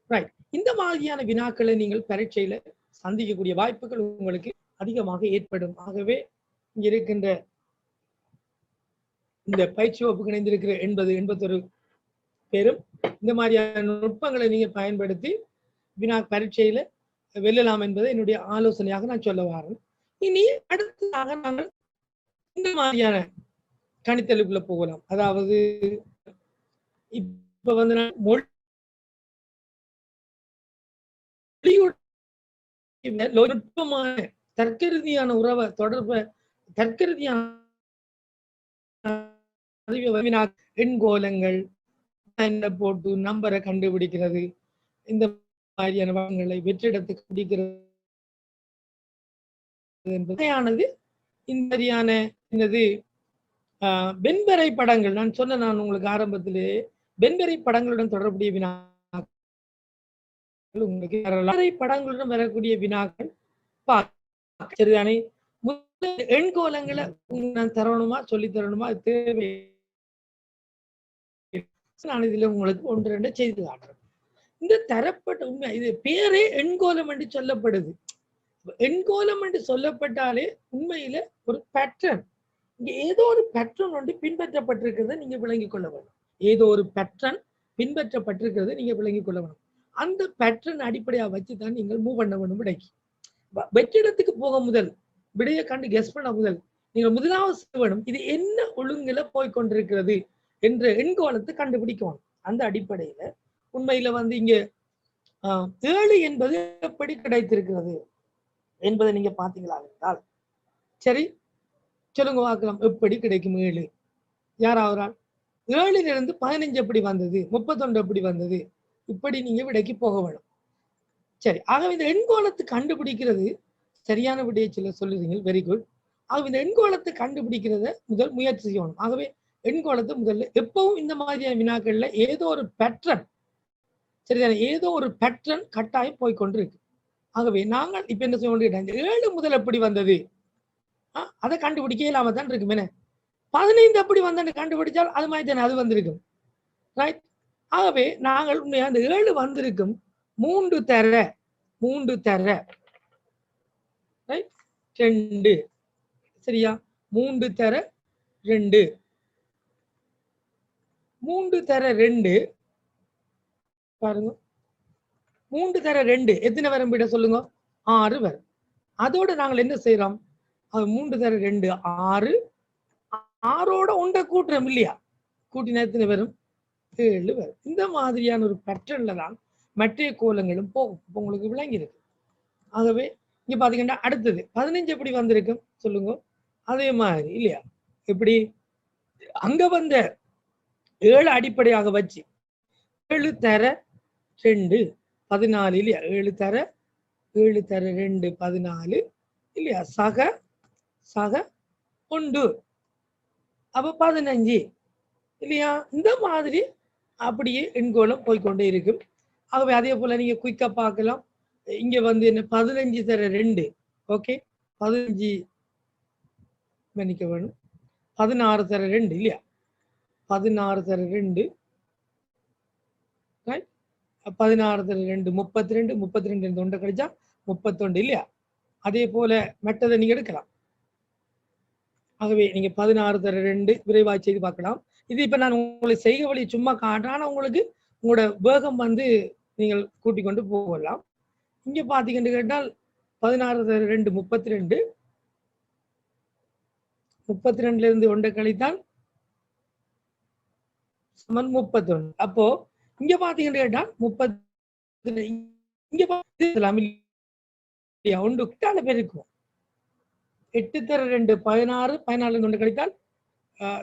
ரைட். இந்த மாதிரியான வினாக்களை நீங்கள் பரீட்சையில சந்திக்கக்கூடிய வாய்ப்புகள் உங்களுக்கு அதிகமாக ஏற்படும். ஆகவே இங்க இருக்கின்ற இந்த பயிற்சி வகுப்புக்கு இணைந்திருக்கிற 81 பேரும் இந்த மாதிரியான நுட்பங்களை நீங்க பயன்படுத்தி வினா பரீட்சையில வெல்லலாம் என்பதை என்னுடைய ஆலோசனையாக நான் சொல்ல வரேன். இனி அடுத்ததாக நாங்கள் இந்த மாதிரியான கணித்தலுக்குள்ள போகலாம். அதாவது இப்ப நுட்பமான தர்க்கரீதியான உறவை தொடர்பை தர்க்கரீதியான எண்கோலங்கள் போட்டு நம்பரை கண்டுபிடிக்கிறது, இந்த மாதிரியான வளங்களை வெற்றிடத்துக்கு பிடிக்கிறது என்பதானது இந்த மாதிரியான என்னது வெண்பறை படங்கள். நான் சொன்ன, நான் உங்களுக்கு ஆரம்பத்திலே வெண்பறை படங்களுடன் தொடர்புடைய வினாக்கள் உங்களுக்கு படங்களுடன் வரக்கூடிய வினாக்கள் சரிதானே? எண்கோலங்களை நான் தரணுமா, சொல்லி தரணுமா, தேவை. நான் இதுல உங்களுக்கு 1-2 செய்து காட்டுறேன். இந்த தரப்பட்ட உண்மை, இது பேரே எண்கோலம் என்று சொல்லப்படுது. எண்கோலம் என்று சொல்லப்பட்டாலே உண்மையில ஒரு பேட்டர்ன், இங்க ஏதோ ஒரு பேட்டர்ன் ஒன்று பின்பற்றப்பட்டிருக்கிறத நீங்க விளங்கிக் கொள்ள வேண்டும். ஏதோ ஒரு பேட்டர்ன் பின்பற்றப்பட்டிருக்கிறத நீங்க விளங்கிக் கொள்ள வேண்டும். அந்த பேட்டர்ன் அடிப்படையாக வச்சுதான் நீங்கள் மூவ் பண்ண வேண்டும். விடைக்கு வெற்றிடத்துக்கு போக முதல், விடையை கண்டு கெஸ் பண்ண முதல், நீங்கள் முதலாவது வேணும் இது என்ன ஒழுங்குல போய்கொண்டிருக்கிறது என்ற எண்கோலத்தை கண்டுபிடிக்கணும். அந்த அடிப்படையில உண்மையில இங்க 7 என்பது எப்படி கிடைத்திருக்கிறது என்பதை நீங்க பாத்தீங்களா என்றால், சரி சொல்லுங்க பார்க்கலாம், எப்படி கிடைக்கும் 7? யாராவரால் 7 15 எப்படி வந்தது, 31 எப்படி வந்தது, இப்படி நீங்க விடைக்கு போக வேணும். சரி, ஆகவே இந்த எண்கோலத்தை கண்டுபிடிக்கிறது சரியான விடையை சொல்லுறீங்க, வெரி குட். ஆகவே இந்த எண்கோலத்தை கண்டுபிடிக்கிறத முதல் முயற்சி செய்யணும். ஆகவே எண்கோலத்தை முதல்ல எப்பவும் இந்த மாதிரியான வினாக்கள்ல ஏதோ ஒரு பேட்டர்ன், சரிதானே, ஏதோ ஒரு பேட்டர்ன் கட்டாயம் போய்கொண்டிருக்கு. ஆகவே நாங்கள் இப்ப என்ன செய்ய வேண்டிய, 7 முதல் எப்படி வந்தது அதை கண்டுபிடிக்க இல்லாம தான் இருக்கும். என்ன 15 எப்படி வந்தன்னு கண்டுபிடிச்சால் அது மாதிரி தானே அது வந்திருக்கும். ரைட். ஆகவே நாங்கள் உண்மையா அந்த 7 வந்திருக்கும் 3 தர 2, சரியா? 3 தர 2 பாருங்க. 3 தர 2 எத்தனை வரும் விட சொல்லுங்க? 6 வரும். அதோட நாங்கள் என்ன செய்யறோம்? அது 3 தர 2 6, ஆறோட ஒன்றை கூட்டுறோம் இல்லையா, கூட்டினா எத்தனை வரும்? 7 வரும். இந்த மாதிரியான ஒரு பேட்டர்ன்ல தான் மற்ற கோலங்களும் போகும். இப்போ உங்களுக்கு விளங்கி இருக்கு. ஆகவே இங்க பாத்தீங்கன்னா அடுத்தது 15 எப்படி வந்திருக்கும் சொல்லுங்க. அதே மாதிரி இல்லையா, எப்படி அங்க வந்த 7 அடிப்படையாக வச்சு 7 தர 2 14 இல்லையா, 7 தர 2 14 இல்லையா, சக சக 1 அப்ப 15 இல்லையா. இந்த மாதிரி அப்படியே எண்கோலம் போய்கொண்டே இருக்கும். ஆகவே அதே போல நீங்க குயிக்கா பார்க்கலாம். இங்க வந்து என்ன 15 தர 2 ஓகே, 15 மன்னிக்க வேணும், 16 தர 2 இல்லையா, 16 தர 2 16 தர 2 32 32 ஒன்றை கழிச்சா 31 இல்லையா. அதே போல மெட்டதை நீங்க எடுக்கலாம். ஆகவே நீங்க 16 தர 2 விரைவாக செய்து பார்க்கலாம். இது இப்ப நான் உங்களுக்கு செய்க வழி சும்மா காட்டுறேன், உங்களுக்கு உங்களோட வேகம் வந்து நீங்கள் கூட்டிக் கொண்டு போகலாம். இங்க பாத்தீங்கன்னு கேட்டால் 16 தர 2 32, 32 இருந்து ஒன்றை கழித்தால் சமன் 31. அப்போ இங்க பாத்தீங்கன்னு கேட்டால் 30 இங்க பார்க்கலாம் இல்லையா, ஒன்று கிட்டால பேர் இருக்கும். 8 தர 2 16, 14 ஒன்று கழித்தால்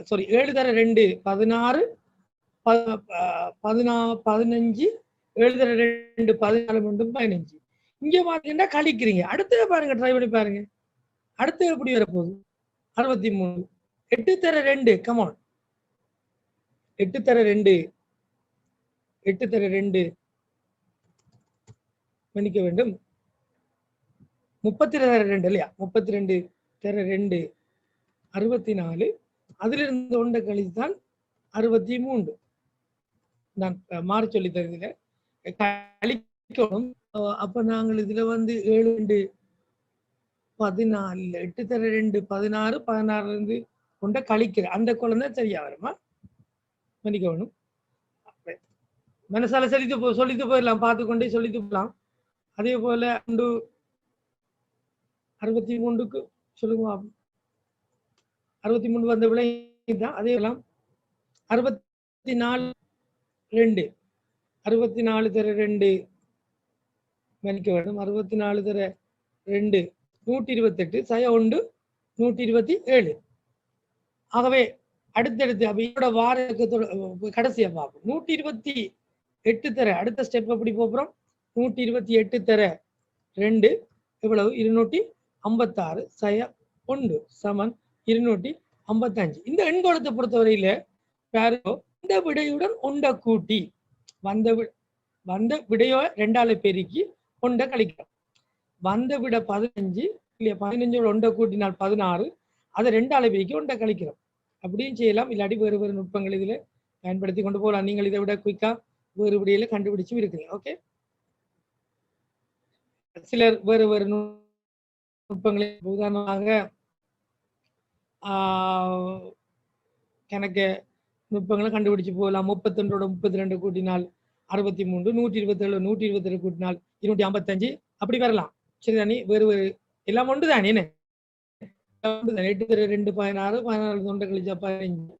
சாரி 7 தர 2 16, 15, 7 தர 2 14 ஒன்று 15. இங்க பாத்தீங்கன்னா கழிக்கிறீங்க. அடுத்தது பாருங்க, ட்ரை பண்ணி பாருங்க. அடுத்து எப்படி வரப்போகுது? 63. 8 தர 2 கமான், 8 தர 2 8 தர 2 மன்னிக்க வேண்டும், 32 தர 2 இல்லையா, 32 தர 2 64, அதிலிருந்து ஒன்றை கழித்தால் 63. நான் மாறி சொல்லி தருதில்லை, கழிக்கணும். அப்ப நாங்கள் இதுல வந்து 7 2 14, 8 தர 2 16, 16 இருந்து ஒன்றை கழிக்கிற அந்த குழந்தை சரியா வருமா? மன்னிக்க வேணும், மனசால சொல்லிட்டு போயிடலாம், பார்த்து கொண்டே சொல்லிட்டு போகலாம். அதே போல 63க்கு சொல்லுங்க, 63 வந்த விலை தான். அதே போல 64 2 64 தர 2 மன்னிக்க வேண்டும், 64 தர 2 128, சய 1 127. ஆகவே அடுத்தடுத்து அப்ப இதோட வார கடைசியா பார்ப்போம். 128 தர அடுத்த ஸ்டெப் எப்படி போறோம்? 128 தர 2 எவ்வளவு? 256, சய 1 சமன் 255. இந்த எண்கோளத்தை பொறுத்தவரையில இந்த விடையுடன் ஒன்றை கூட்டி வந்த விடையோ 2ஆல பெருக்கி ஒன்றை கழிக்கிறோம். வந்த விட 15 இல்லையா, 15 ஒன்றை கூட்டினால் 16, அதை 2ஆல பெருக்கி ஒன்றை கழிக்கிறோம். அப்படியும் செய்யலாம், இல்லாட்டி வேறு வேறு நுட்பங்கள் இதுல பயன்படுத்தி கொண்டு போகலாம். நீங்கள் இதை விட குயிக்கா வேறு விடையில கண்டுபிடிச்சும் இருக்கிறீங்க. ஓகே, சிலர் வேறு வேறு நுட்பங்களை, உதாரணமாக கணக்கு நுட்பங்களை கண்டுபிடிச்சு போகலாம். 31 32 கூட்டினால் 63, 127 127 கூட்டினால் 255 அப்படி வரலாம். சரிதானே? வேறு வேறு எல்லாம் ஒன்று தானே. 8 தர 2 16, 16 ஒன்றை கழிச்சா 15,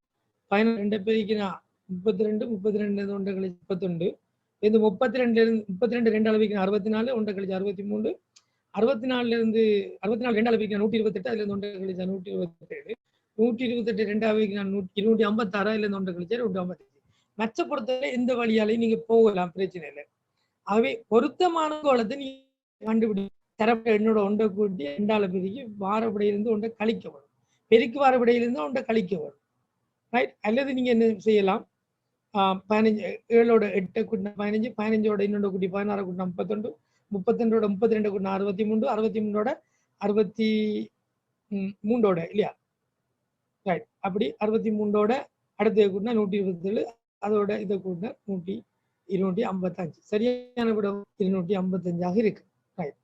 12 பெருக்கினா 32, 32 ஒன்றை கழிச்சு 31, இந்த 32 2 அளவுக்கு 64, ஒன்றை கழிச்சு 63, 64 இருந்து 64 2 அளவுக்கு 128, அதுல இருந்து ஒன்றை கழிச்சா 127, 128 2 அளவுக்கு 256, அதுல இருந்து ஒன்றை கழிச்சா 255. மற்ற பொறுத்தவரை எந்த வழியாலையும் நீங்க போகலாம், பிரச்சனை இல்லை. ஆகவே பொருத்தமான கோலத்தை நீங்க கண்டுபிடி தரப்பட்ட எண்ணோட ஒன்றை கூட்டி 2ஆல பெருக்கி வாரப்படையிலிருந்து ஒன்றை கழிக்க வரும், பெருக்கு வாரப்படையிலிருந்து ஒன்றை கழிக்க வரும். ரைட்? அல்லது நீங்க என்ன செய்யலாம், 15 7ஓட 8 கூட்டினா 15, 15ஓட இன்னொன்று கூட்டி 16 கூட்டினா 32, 32ஓட 32 கூட்டினா 63, 63ஓட 63ஓட இல்லையா, ரைட்? அப்படி 63ஓட அடுத்த கூட்டினா 127, அதோட இதை கூட்டினா 255. சரியான விட 255 இருக்கு. ரைட்?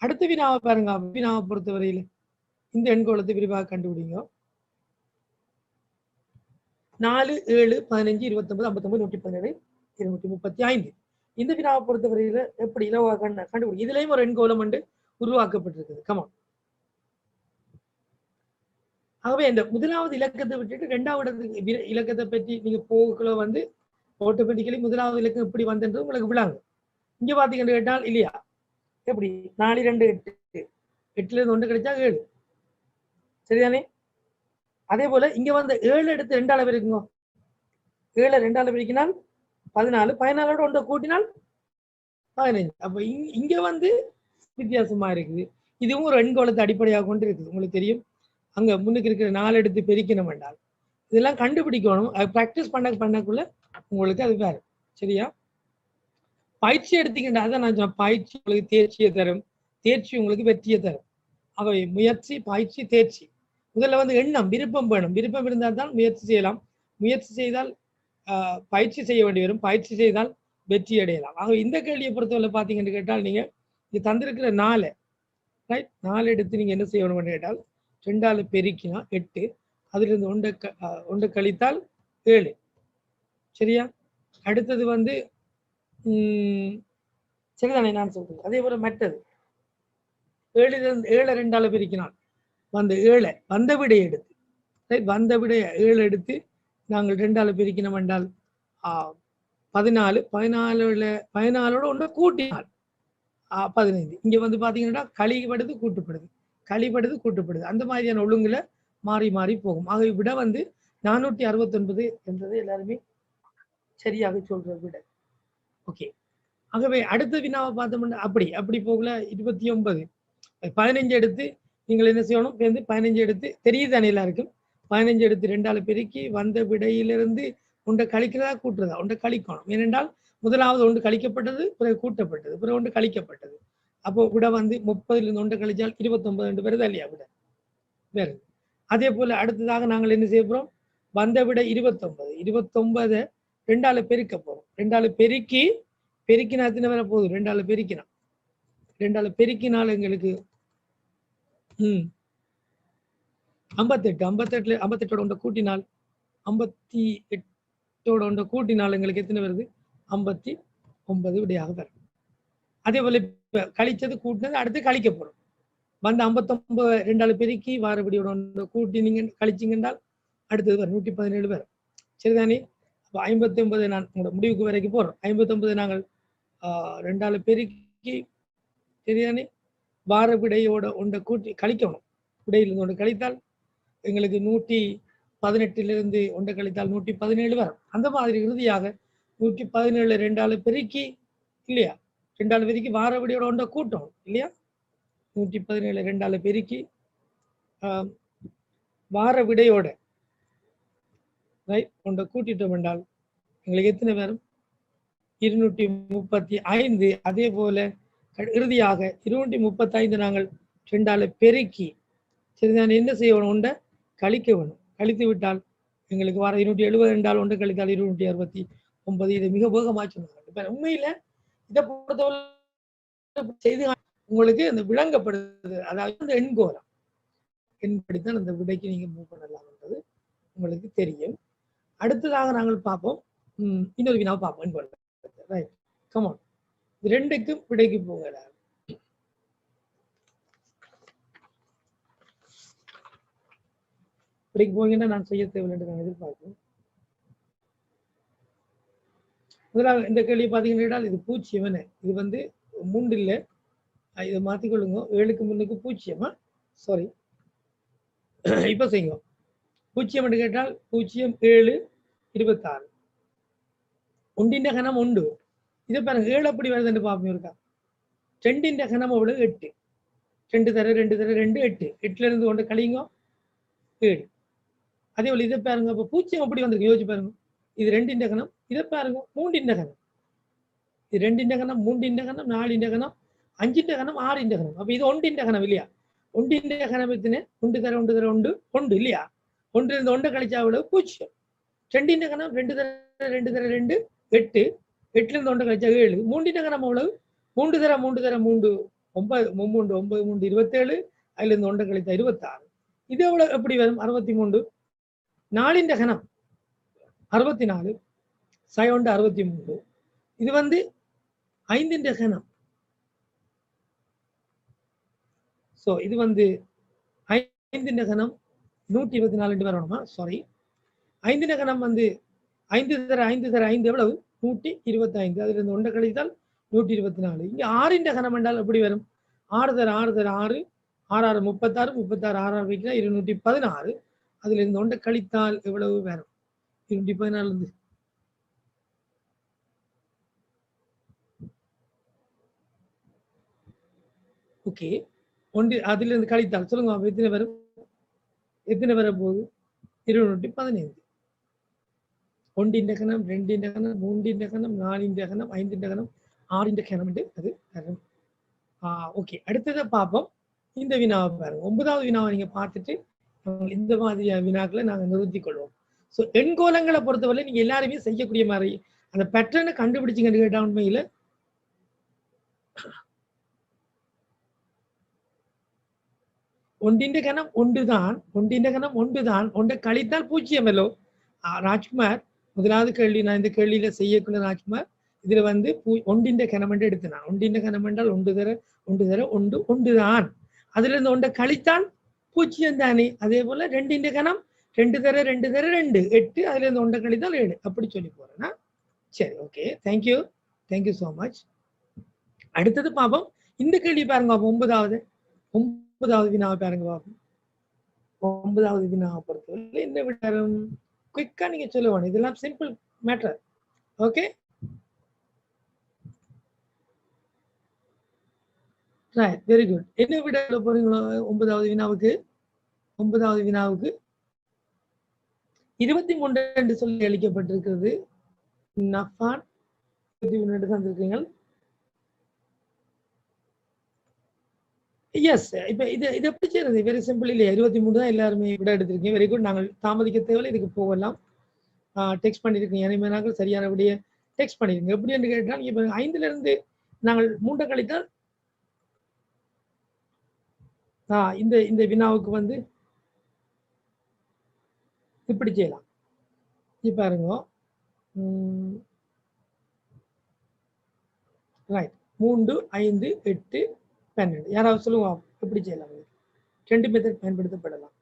அடுத்த வினாவை பாருங்க. வினாவை பொறுத்தவரையில் இந்த எண்கோளத்தை விரிவாக கண்டுபிடிங்க. 4 7 15 29 59 117 235. இந்த வினாவை பொறுத்தவரையில எப்படி இலவாக கண்டுபிடி, இதுலயும் ஒரு எண்கோளம் வந்து உருவாக்கப்பட்டிருக்குது. கமான், ஆகவே இந்த முதலாவது இலக்கத்தை விட்டுட்டு இரண்டாவது இலக்கத்தை பற்றி நீங்க போக்குள்ள வந்து ஆட்டோமேட்டிக்கலி முதலாவது இலக்கம் எப்படி வந்துன்றது உங்களுக்கு விளங்கும். இங்க பாத்தீங்கன்னு கேட்டால் இல்லையா எப்படி 4 2 8 8ல இருந்து 1 கிடைச்சா 7 சரிதானே. அதே போல இங்க வந்து 7 எடுத்து 2ஆல பெருக்குங்க. 7 2ஆல பெருக்கினால் 14 14ஓட 1 கூட்டினால் 15. அப்ப இங்க வந்து வித்தியாசமா இருக்குது. இதுவும் ஒரு எண்கோளத்தை அடிப்படையாக கொண்டு இருக்குது. உங்களுக்கு தெரியும் அங்க முன்னுக்கு இருக்கிற 4 எடுத்து பெருக்கணும் வேண்டாம். இதெல்லாம் கண்டுபிடிக்கணும். அது பிராக்டிஸ் பண்ணக்குள்ள உங்களுக்கு அது வேறு சரியா. பயிற்சி எடுத்தீங்கன்னா அதான் நான் சொன்னேன், பயிற்சி உங்களுக்கு தேர்ச்சியை தரும், தேர்ச்சி உங்களுக்கு வெற்றியை தரும். ஆகவே முயற்சி பயிற்சி தேர்ச்சி. முதல்ல வந்து எண்ணம் விருப்பம் வேணும். விருப்பம் இருந்தால் தான் முயற்சி செய்யலாம். முயற்சி செய்தால் பயிற்சி செய்ய வேண்டி வரும். பயிற்சி செய்தால் வெற்றி அடையலாம். ஆக இந்த கேள்வியை பொறுத்தவரை பார்த்தீங்கன்னு கேட்டால் நீங்க இது தந்திருக்கிற 4 ரைட் 4 எடுத்து நீங்க என்ன செய்யணும்னு கேட்டால் 2ஆல பெருக்கினா 8, அதிலிருந்து 1 கழித்தால் 7 சரியா. அடுத்தது வந்து சரிதானே நான் சொல்றேன். அதே போல மற்றது 7 2ஆல பெருக்கினால் வந்து 7 வந்த விடையை எடுத்து ரைட் வந்த விடைய 7 எடுத்து நாங்கள் 2ஆல பெருக்கினோம் என்றால் 14 14ஓட 1 கூட்டினால் 15. இங்க வந்து பாத்தீங்கன்னா கழிப்படுது கூட்டுப்படுது, கழிப்படுது கூட்டுப்படுது, அந்த மாதிரியான ஒழுங்குல மாறி மாறி போகும். ஆகவே விட வந்து 469 என்றது எல்லாருமே சரியாக சொல்ற விட. ஓகே. ஆகவே அடுத்த வினாவை பார்த்தோம்னா அப்படி போகல 29 15 எடுத்து நீங்கள் என்ன செய்யணும், 15 எடுத்து தெரியுதானே எல்லாருக்கும். 15 எடுத்து 2ஆல பெருக்கி வந்த விடையிலிருந்து 1 கழிக்கிறதா கூட்டுறதா 1 கழிக்கணும். ஏனென்றால் முதலாவது 1 கழிக்கப்பட்டது, பிறகு கூட்டப்பட்டது, பிறகு 1 கழிக்கப்பட்டது. அப்போ விட வந்து 30லிருந்து 1 கழிச்சால் 29 என்று வருதா இல்லையா விட வேறு. அதே போல அடுத்ததாக நாங்கள் என்ன செய்ய போறோம், வந்த விட 29 2ஆல பெருக்க போறோம். 2ஆல பெருக்கினா எத்தனை வர போகுது, 2ஆல பெருக்கினால் எங்களுக்கு 58 58ஓட 1 கூட்டினால் 58ஓட 1 கூட்டினால் எங்களுக்கு எத்தனை வருது 59 விடையாக வரும். அதே போல கழிச்சது கூட்டினது அடுத்து கழிக்க போறோம். வந்து 59 2ஆல பெருக்கி வாரபடியோட 1 கூட்டி நீங்க கழிச்சிங்கன்றால் அடுத்தது வரும் 117 வரும் சரிதானே. அப்போ 59 நான் உங்களோட முடிவுக்கு வரைக்கும் போறோம். 59 நாங்கள் 2ஆல பெருக்கி சரிதானே வார விடையோட 1 கூட்டி கழிக்கணும். விடையிலிருந்து 1 கழித்தால் எங்களுக்கு 118லிருந்து 1 கழித்தால் 117 வரும். அந்த மாதிரி இறுதியாக 117 2ஆல பெருக்கி இல்லையா, 2ஆல பெருக்கி வார விடையோட 1 கூட்டணும் இல்லையா. 117 2ஆல பெருக்கி வார விடையோட ரைட் 1 கூட்டிட்டோம் என்றால் எங்களுக்கு எத்தனை வரும் 235. அதே போல இறுதியாக 235 நாங்கள் 2ஆல பெருக்கி சரிதான் என்ன செய்யணும் 1 கழிக்க வேணும். கழித்து விட்டால் எங்களுக்கு வர 272 1 கழித்தால் 269. இதை மிக வேகமாக சொன்னாங்க. இப்ப உண்மையில இதை பொறுத்தவரை செய்து உங்களுக்கு அந்த விளங்கப்படுது. அதாவது அந்த எண்கோலம் என்படித்தான் அந்த விடைக்கு நீங்க மூவ் பண்ணலாம்ன்றது உங்களுக்கு தெரியும். அடுத்ததாக நாங்கள் பார்ப்போம், இன்னொரு வினாவை பார்ப்போம் எண்கோலம். ரைட் கம் ஆன், 2க்கும் விடைக்கு போங்க. விடைக்கு போங்கன்னா நான் செய்ய தேவையில்லை நான் எதிர்பார்க்கிறேன். முதலாக இந்த கேள்வி பார்த்தீங்கன்னா இது பூஜ்ஜியம் என்ன, இது வந்து 3 இல்லை, இதை மாற்றிக்கொள்ளுங்க. 7க்கு முன்னுக்கு பூஜ்ஜியமா சாரி இப்போ செய்யுங்க. பூஜ்ஜியம் என்று கேட்டால் 0 7 26 1 கணம் 1. இதை பாருங்க 7 அப்படி வருதுன்னு பார்ப்போம் இருக்கா. 2 கணம் அவ்வளவு 8, 2 தர 2 தர 2 8, 8லிருந்து 1 கழிங்க 7. அதே போல இதை பாருங்க, அப்போ பூஜ்ஜியம் அப்படி வந்திருக்கு யோசிச்சு பாருங்க. இது 2 கணம், இதை பாருங்க 3 கணம், இது 2 கணம் 3 கணம் 4 கணம் 5 கணம் 6 கணம். அப்ப இது 1 கணம் இல்லையா. 1 கணம் எத்தனை 1 தர 1 தர 1 இல்லையா. 1லிருந்து 1 கழிச்சா அவ்வளவு 0. 2 கணம் 2 தர 2 தர 2 8, 8லிருந்து 1 கழிச்சா 7. 3 கணம் அவ்வளவு 3 தர 3 தர 3 9 9 3 27, அதிலிருந்து 1 கழித்தா 26. இது எவ்வளவு எப்படி வரும் 63. 4 கணம் 64, 63. இது வந்து 5 கணம். ஸோ இது வந்து 5 கணம் 124 வரணுமா? சாரி. 5 கணம் வந்து 5 தர 5 தர 5 எவ்வளவு? 125. அதுல இருந்து 1 கழித்தால் 124. இங்க 6 கணம் என்றால் எப்படி வரும்? 6 தர 6 தர 6 6 6 36 36 6 6 வைக்கிறா 216. அதுல இருந்து 1 கழித்தால் எவ்வளவு வரும்? 214 இருந்து ஓகே. 1 அதுல இருந்து கழித்தால் சொல்லுங்க எத்தனை வரும்? எத்தனை வர போகுது? 215. 1 கணம் 2 கணம் 3 கணம் 4 கணம் 5 கணம் 6 கணம் என்று அது வரும். ஓகே. அடுத்ததை பார்ப்போம். இந்த வினாவை பாருங்க. 9வது வினாவை நீங்க பார்த்துட்டு இந்த மாதிரியான வினாக்களை நாங்கள் நிறுத்திக் கொள்வோம். ஸோ எண்கோலங்களை பொறுத்தவரை நீங்க எல்லாருமே செய்யக்கூடிய மாதிரி அந்த பேட்டர்னை கண்டுபிடிச்சிங்கன்னு கேட்டா உண்மையில ஒன்றின் கணம் ஒன்றுதான், ஒன்றின் கணம் ஒன்றுதான், ஒன்றை கழித்தால் 0 அல்லோ. ராஜ்குமார் முதலாவது கேள்வி நான் இந்த கேள்வியில செய்யக்குள்ள ராஜ்குமார் இதுல வந்து ஒன்றின் கணம் என்று எடுத்தினான். ஒன்றின் கணம் என்றால் 1 தர 1 தர 1 ஒன்றுதான். அதுல இருந்து 1 கழித்தான் 0 தானே. அதே போல 2 கணம் 2 தர 2 தர 2 8. அதுல இருந்து 1 கழித்தால் 7. அப்படி சொல்லி போறேன்னா சரி. Okay, thank you thank you so much. அடுத்தது பார்ப்போம். இந்த கேள்வி பாருங்க. 9வது வினாவை பாருங்க பார்ப்போம். 9வது வினாவை பொறுத்தவரை என்ன விட்டாரும் குயிக்கா நீங்க சொல்லுவாங்க. இதெல்லாம் simple matter. Okay, right, very good. என்ன விட போறீங்களோ 9வது வினாவுக்கு? 9வது வினாவுக்கு 23 என்று சொல்லி அளிக்கப்பட்டிருக்கிறது. நஃபான் 23 தந்திருக்கீங்க. எஸ், இப்ப இது எப்படி செய்யறது? வெரி சிம்பிள் இல்லையா? 23 தான் எல்லாருமே விட எடுத்திருக்கீங்க. Very good. நாங்கள் தாமதிக்க தேவையில்லை, இதுக்கு போகலாம். டெக்ஸ்ட் பண்ணியிருக்கீங்க. இனிமேல் சரியான விடைய டெக்ஸ்ட் பண்ணிருக்கீங்க. எப்படி என்று கேட்டால் இப்ப 5ல இருந்து நாங்கள் 3 கழித்தால் இந்த வினாவுக்கு வந்து இப்படி செய்யலாம். இப்ப பாருங்க. ரைட், 3 5 8 12. யாராவது சொல்லுவோம் எப்படி செய்யலாம்? 2 மெத்தட் பயன்படுத்தப்படலாம்.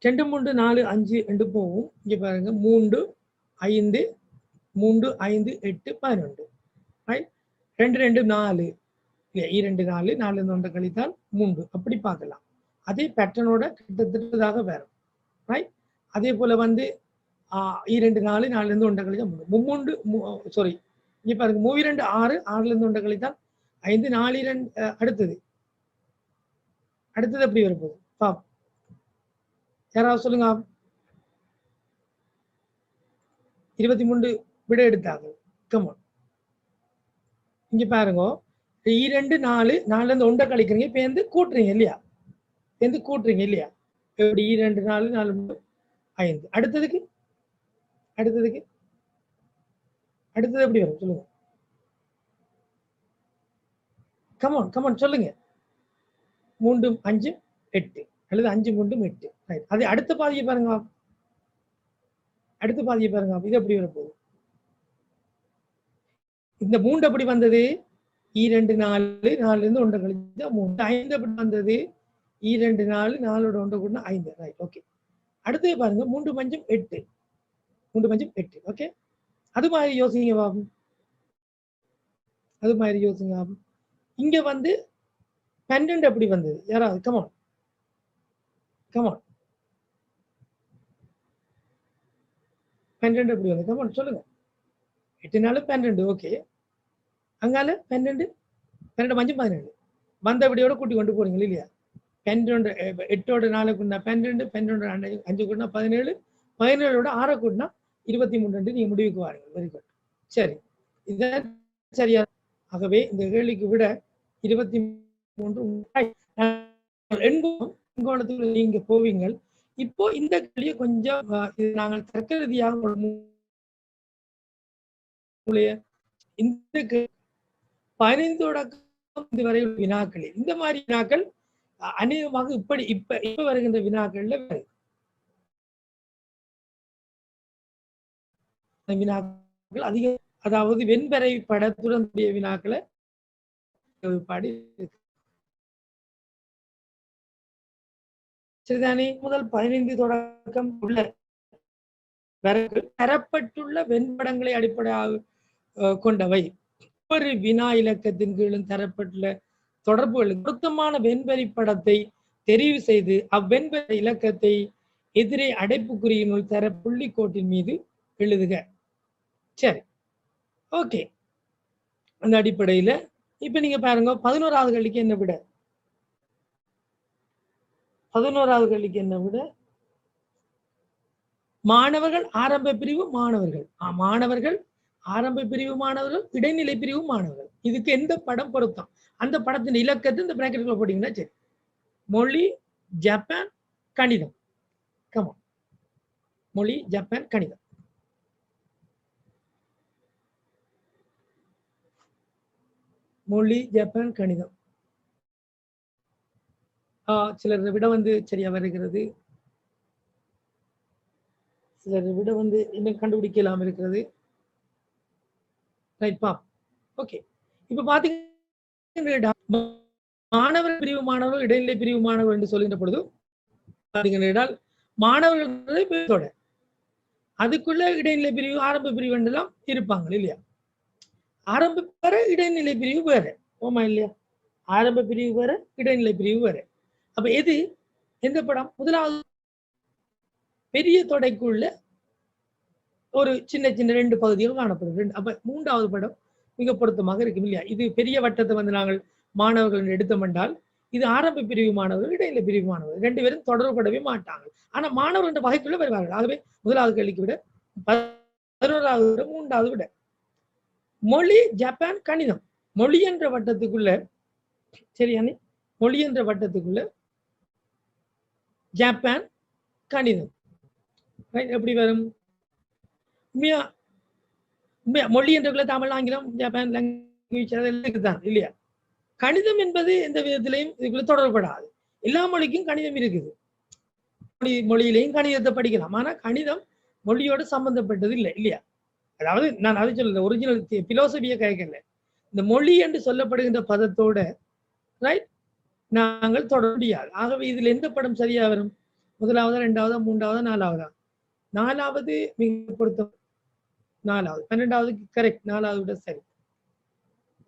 2 3 4 5 2 போகும். இங்க பாருங்க 3 5 3 5 8 11. ரைட், 2 2 4 2 4 4 1 கழித்தால் 3. அப்படி பார்க்கலாம். அதே பேட்டர்னோட கிட்டத்தட்டதாக வரும். ரைட், அதே போல வந்து 2 4 4 இருந்து 1 கழித்தால் 3 சாரி இங்க பாருங்க 3 2 6 6 இருந்து 1 கழித்தால் 5 4 2 அடுத்தது எப்படி வரப்போகுது பாப் யாராவது சொல்லுங்க. 23 விட எடுத்தாங்க. கமான், இங்க பாருங்க 2 4 4 இருந்து 1 கழிக்கிறீங்க. இப்ப வந்து கூட்டுறீங்க இல்லையா? கூட்டுறீங்க இல்லையா? எப்படி 2 4 4 5. அடுத்தது எப்படி வரும் சொல்லுங்க. கமான் சொல்லுங்க. 3 5 8 அல்லது 5 3 8. ரைட், அது அடுத்த பாதியை பாருங்க. இது எப்படி வரப்போகுது? இந்த 3 எப்படி வந்தது? 2 4 4 இருந்து 1 கழிச்சா 3. 5 எப்படி வந்தது? 2 4 4 1 கூட்டினா 5. Right, okay. அடுத்தது பாருங்க 3 5 8. 3 5 8. ஓகே, அது மாதிரி யோசிங்க பாபு. இங்க வந்து 12 எப்படி வந்தது? யாராவது கமான் 12 எப்படி வந்தது? கமான் சொல்லுங்க. 8 4 12. ஓகே, அங்கால 12 5 12 வந்தபடியோட கூட்டி கொண்டு போறீங்க இல்லையா? 12 8ஓட 4 கூட்டினா 12 12 5 கூட்டினா 17 17ஓட 6 கூட்டினா 23 நீங்க முடிவுக்கு வாருங்க. Very good. சரி, இதான் சரியா? ஆகவே இந்த கேள்விக்கு விட 23 எண்கோணத்துக்கு நீங்க போவீங்க. இப்போ இந்த கேள்வியை கொஞ்சம் நாங்கள் தர்க்க ரீதியாக இந்த 15 தொடக்கம் வரை வினாக்களில் இந்த மாதிரி வினாக்கள் அநேகமாக இப்ப வருகின்ற வினாக்கள்ல வினாக்கள் அதிக, அதாவது வெண்பறை படத்துடன் கூடிய வினாக்களை சரிதானே? முதல் 15 தொடக்கம் உள்ள தரப்பட்டுள்ள வெண்படங்களை அடிப்படையாக கொண்டவை. ஒவ்வொரு வினா இலக்கத்தின் கீழும் தரப்பட்டுள்ள தொடர்புகளுக்கு பொருத்தமான வெண்வரி படத்தை தெரிவு செய்து அவ்வெண்வரி இலக்கத்தை எதிரே அடைப்புக்குறியினுள் தர புள்ளிக்கோட்டின் மீது எழுதுக. சரி, ஓகே. அந்த அடிப்படையில இப்ப நீங்க பாருங்க, 11வது கேள்விக்கு என்ன விட? 11வது கேள்விக்கு என்ன விட? மாணவர்கள் ஆரம்ப பிரிவு மாணவர்கள், மாணவர்கள் ஆரம்ப பிரிவு மாணவர்கள், இடைநிலை பிரிவு மாணவர்கள். இதுக்கு எந்த படம் பொருத்தம்? அந்த படத்தின் இலக்கத்தை இந்த பிராக்கெட்டுக்குள்ள போட்டீங்கன்னா சரி. மொழி, ஜப்பான், கணிதம். கமா, மொழி, ஜப்பான், கணிதம். மொழி, ஜப்பான், கணிதம். சிலர் விட வந்து சரியா வருகிறது, சிலர் விட வந்து இன்னும் கண்டுபிடிக்கலாம் இருக்கிறது. ரைட்பா, ஓகே. இப்ப பாத்தீங்கன்னா மாணவர் பிரிவு மாணவர்கள், இடைநிலை பிரிவு மாணவர்கள் என்று சொல்கின்ற பொழுது பாத்தீங்கன்னா மாணவர்களோட அதுக்குள்ள இடைநிலை பிரிவு, ஆரம்ப பிரிவு என்றெல்லாம் இருப்பாங்க இல்லையா? ஆரம்ப வேற, இடைநிலை பிரிவு வேற. ஓமா இல்லையா? ஆரம்ப பிரிவு வேற, இடைநிலை பிரிவு வேற. அப்ப எது எந்த படம்? முதலாவது பெரிய தொடைக்குள்ள ஒரு சின்ன சின்ன 2 பகுதிகள் காணப்படும். அப்ப 3வது படம் மிக பொருத்தமாக இருக்கும் இல்லையா? இது பெரிய வட்டத்தை வந்து நாங்கள் மாணவர்கள் எடுத்தோம் என்றால், இது ஆரம்ப பிரிவு மாணவர்கள், இடைநிலை பிரிவு மாணவர்கள் 2 பேரும் தொடர்புபடவே மாட்டாங்க. ஆனா மாணவர்கள் என்ற வகைக்குள்ள வருவார்கள். ஆகவே முதலாவது கேள்விக்கு விட 11வது விட 3வது விட. மொழி, ஜப்பான், கணிதம். மொழி என்ற வட்டத்துக்குள்ள, சரியானே? மொழி என்ற வட்டத்துக்குள்ள ஜப்பான், கணிதம். எப்படி வரும்? மொழி என்ற தமிழ், ஆங்கிலம், ஜப்பான் லாங்குவேஜ் அதெல்லாம் தான் இல்லையா? கணிதம் என்பது எந்த விதத்திலையும் இதுக்குள்ள தொடர்படாது. எல்லா மொழிக்கும் கணிதம் இருக்குது. மொழியிலையும் கணிதத்தை படிக்கலாம். ஆனா கணிதம் மொழியோடு சம்பந்தப்பட்டது இல்லை இல்லையா? அதாவது நான் அதை சொல்ல ஒரிஜினல் பிலோசபியை கேட்கல. இந்த மொழி என்று சொல்லப்படுகின்ற பதத்தோட ரைட் நாங்கள் தொடர முடியாது. ஆகவே இதுல எந்த படம் சரியா வரும்? முதலாவதா, 2வது, 3வது, 4வதா? 4வது மிக பொருத்தம். 4வது. 12வதுக்கு கரெக்ட். 4வது விட சரி.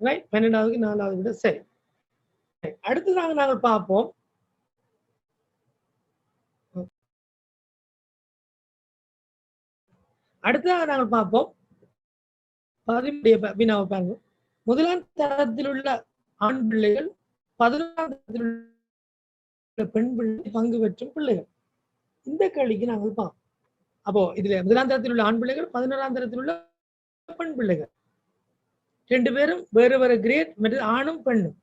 ரைட், 12வதுக்கு 4வது விட சரி. அடுத்ததாக நாங்கள் பார்ப்போம். அடுத்ததாக நாங்கள் பார்ப்போம் 11 வினாவை பாருங்க. முதலாம் தரத்தில் உள்ள ஆண் பிள்ளைகள் 11ஆம் தரத்தில் உள்ள பெண் பிள்ளை பங்கு பெற்றும் பிள்ளைகள். இந்த கேள்விக்கு நாங்கள் பார்ப்போம். அப்போ இதுல முதலாம் தரத்தில் உள்ள ஆண் பிள்ளைகள், 11ஆம் தரத்தில் உள்ள பெண் பிள்ளைகள் 2 பேரும் வேறு வேறு கிரேட், மற்றும் ஆணும் பெண்ணும்.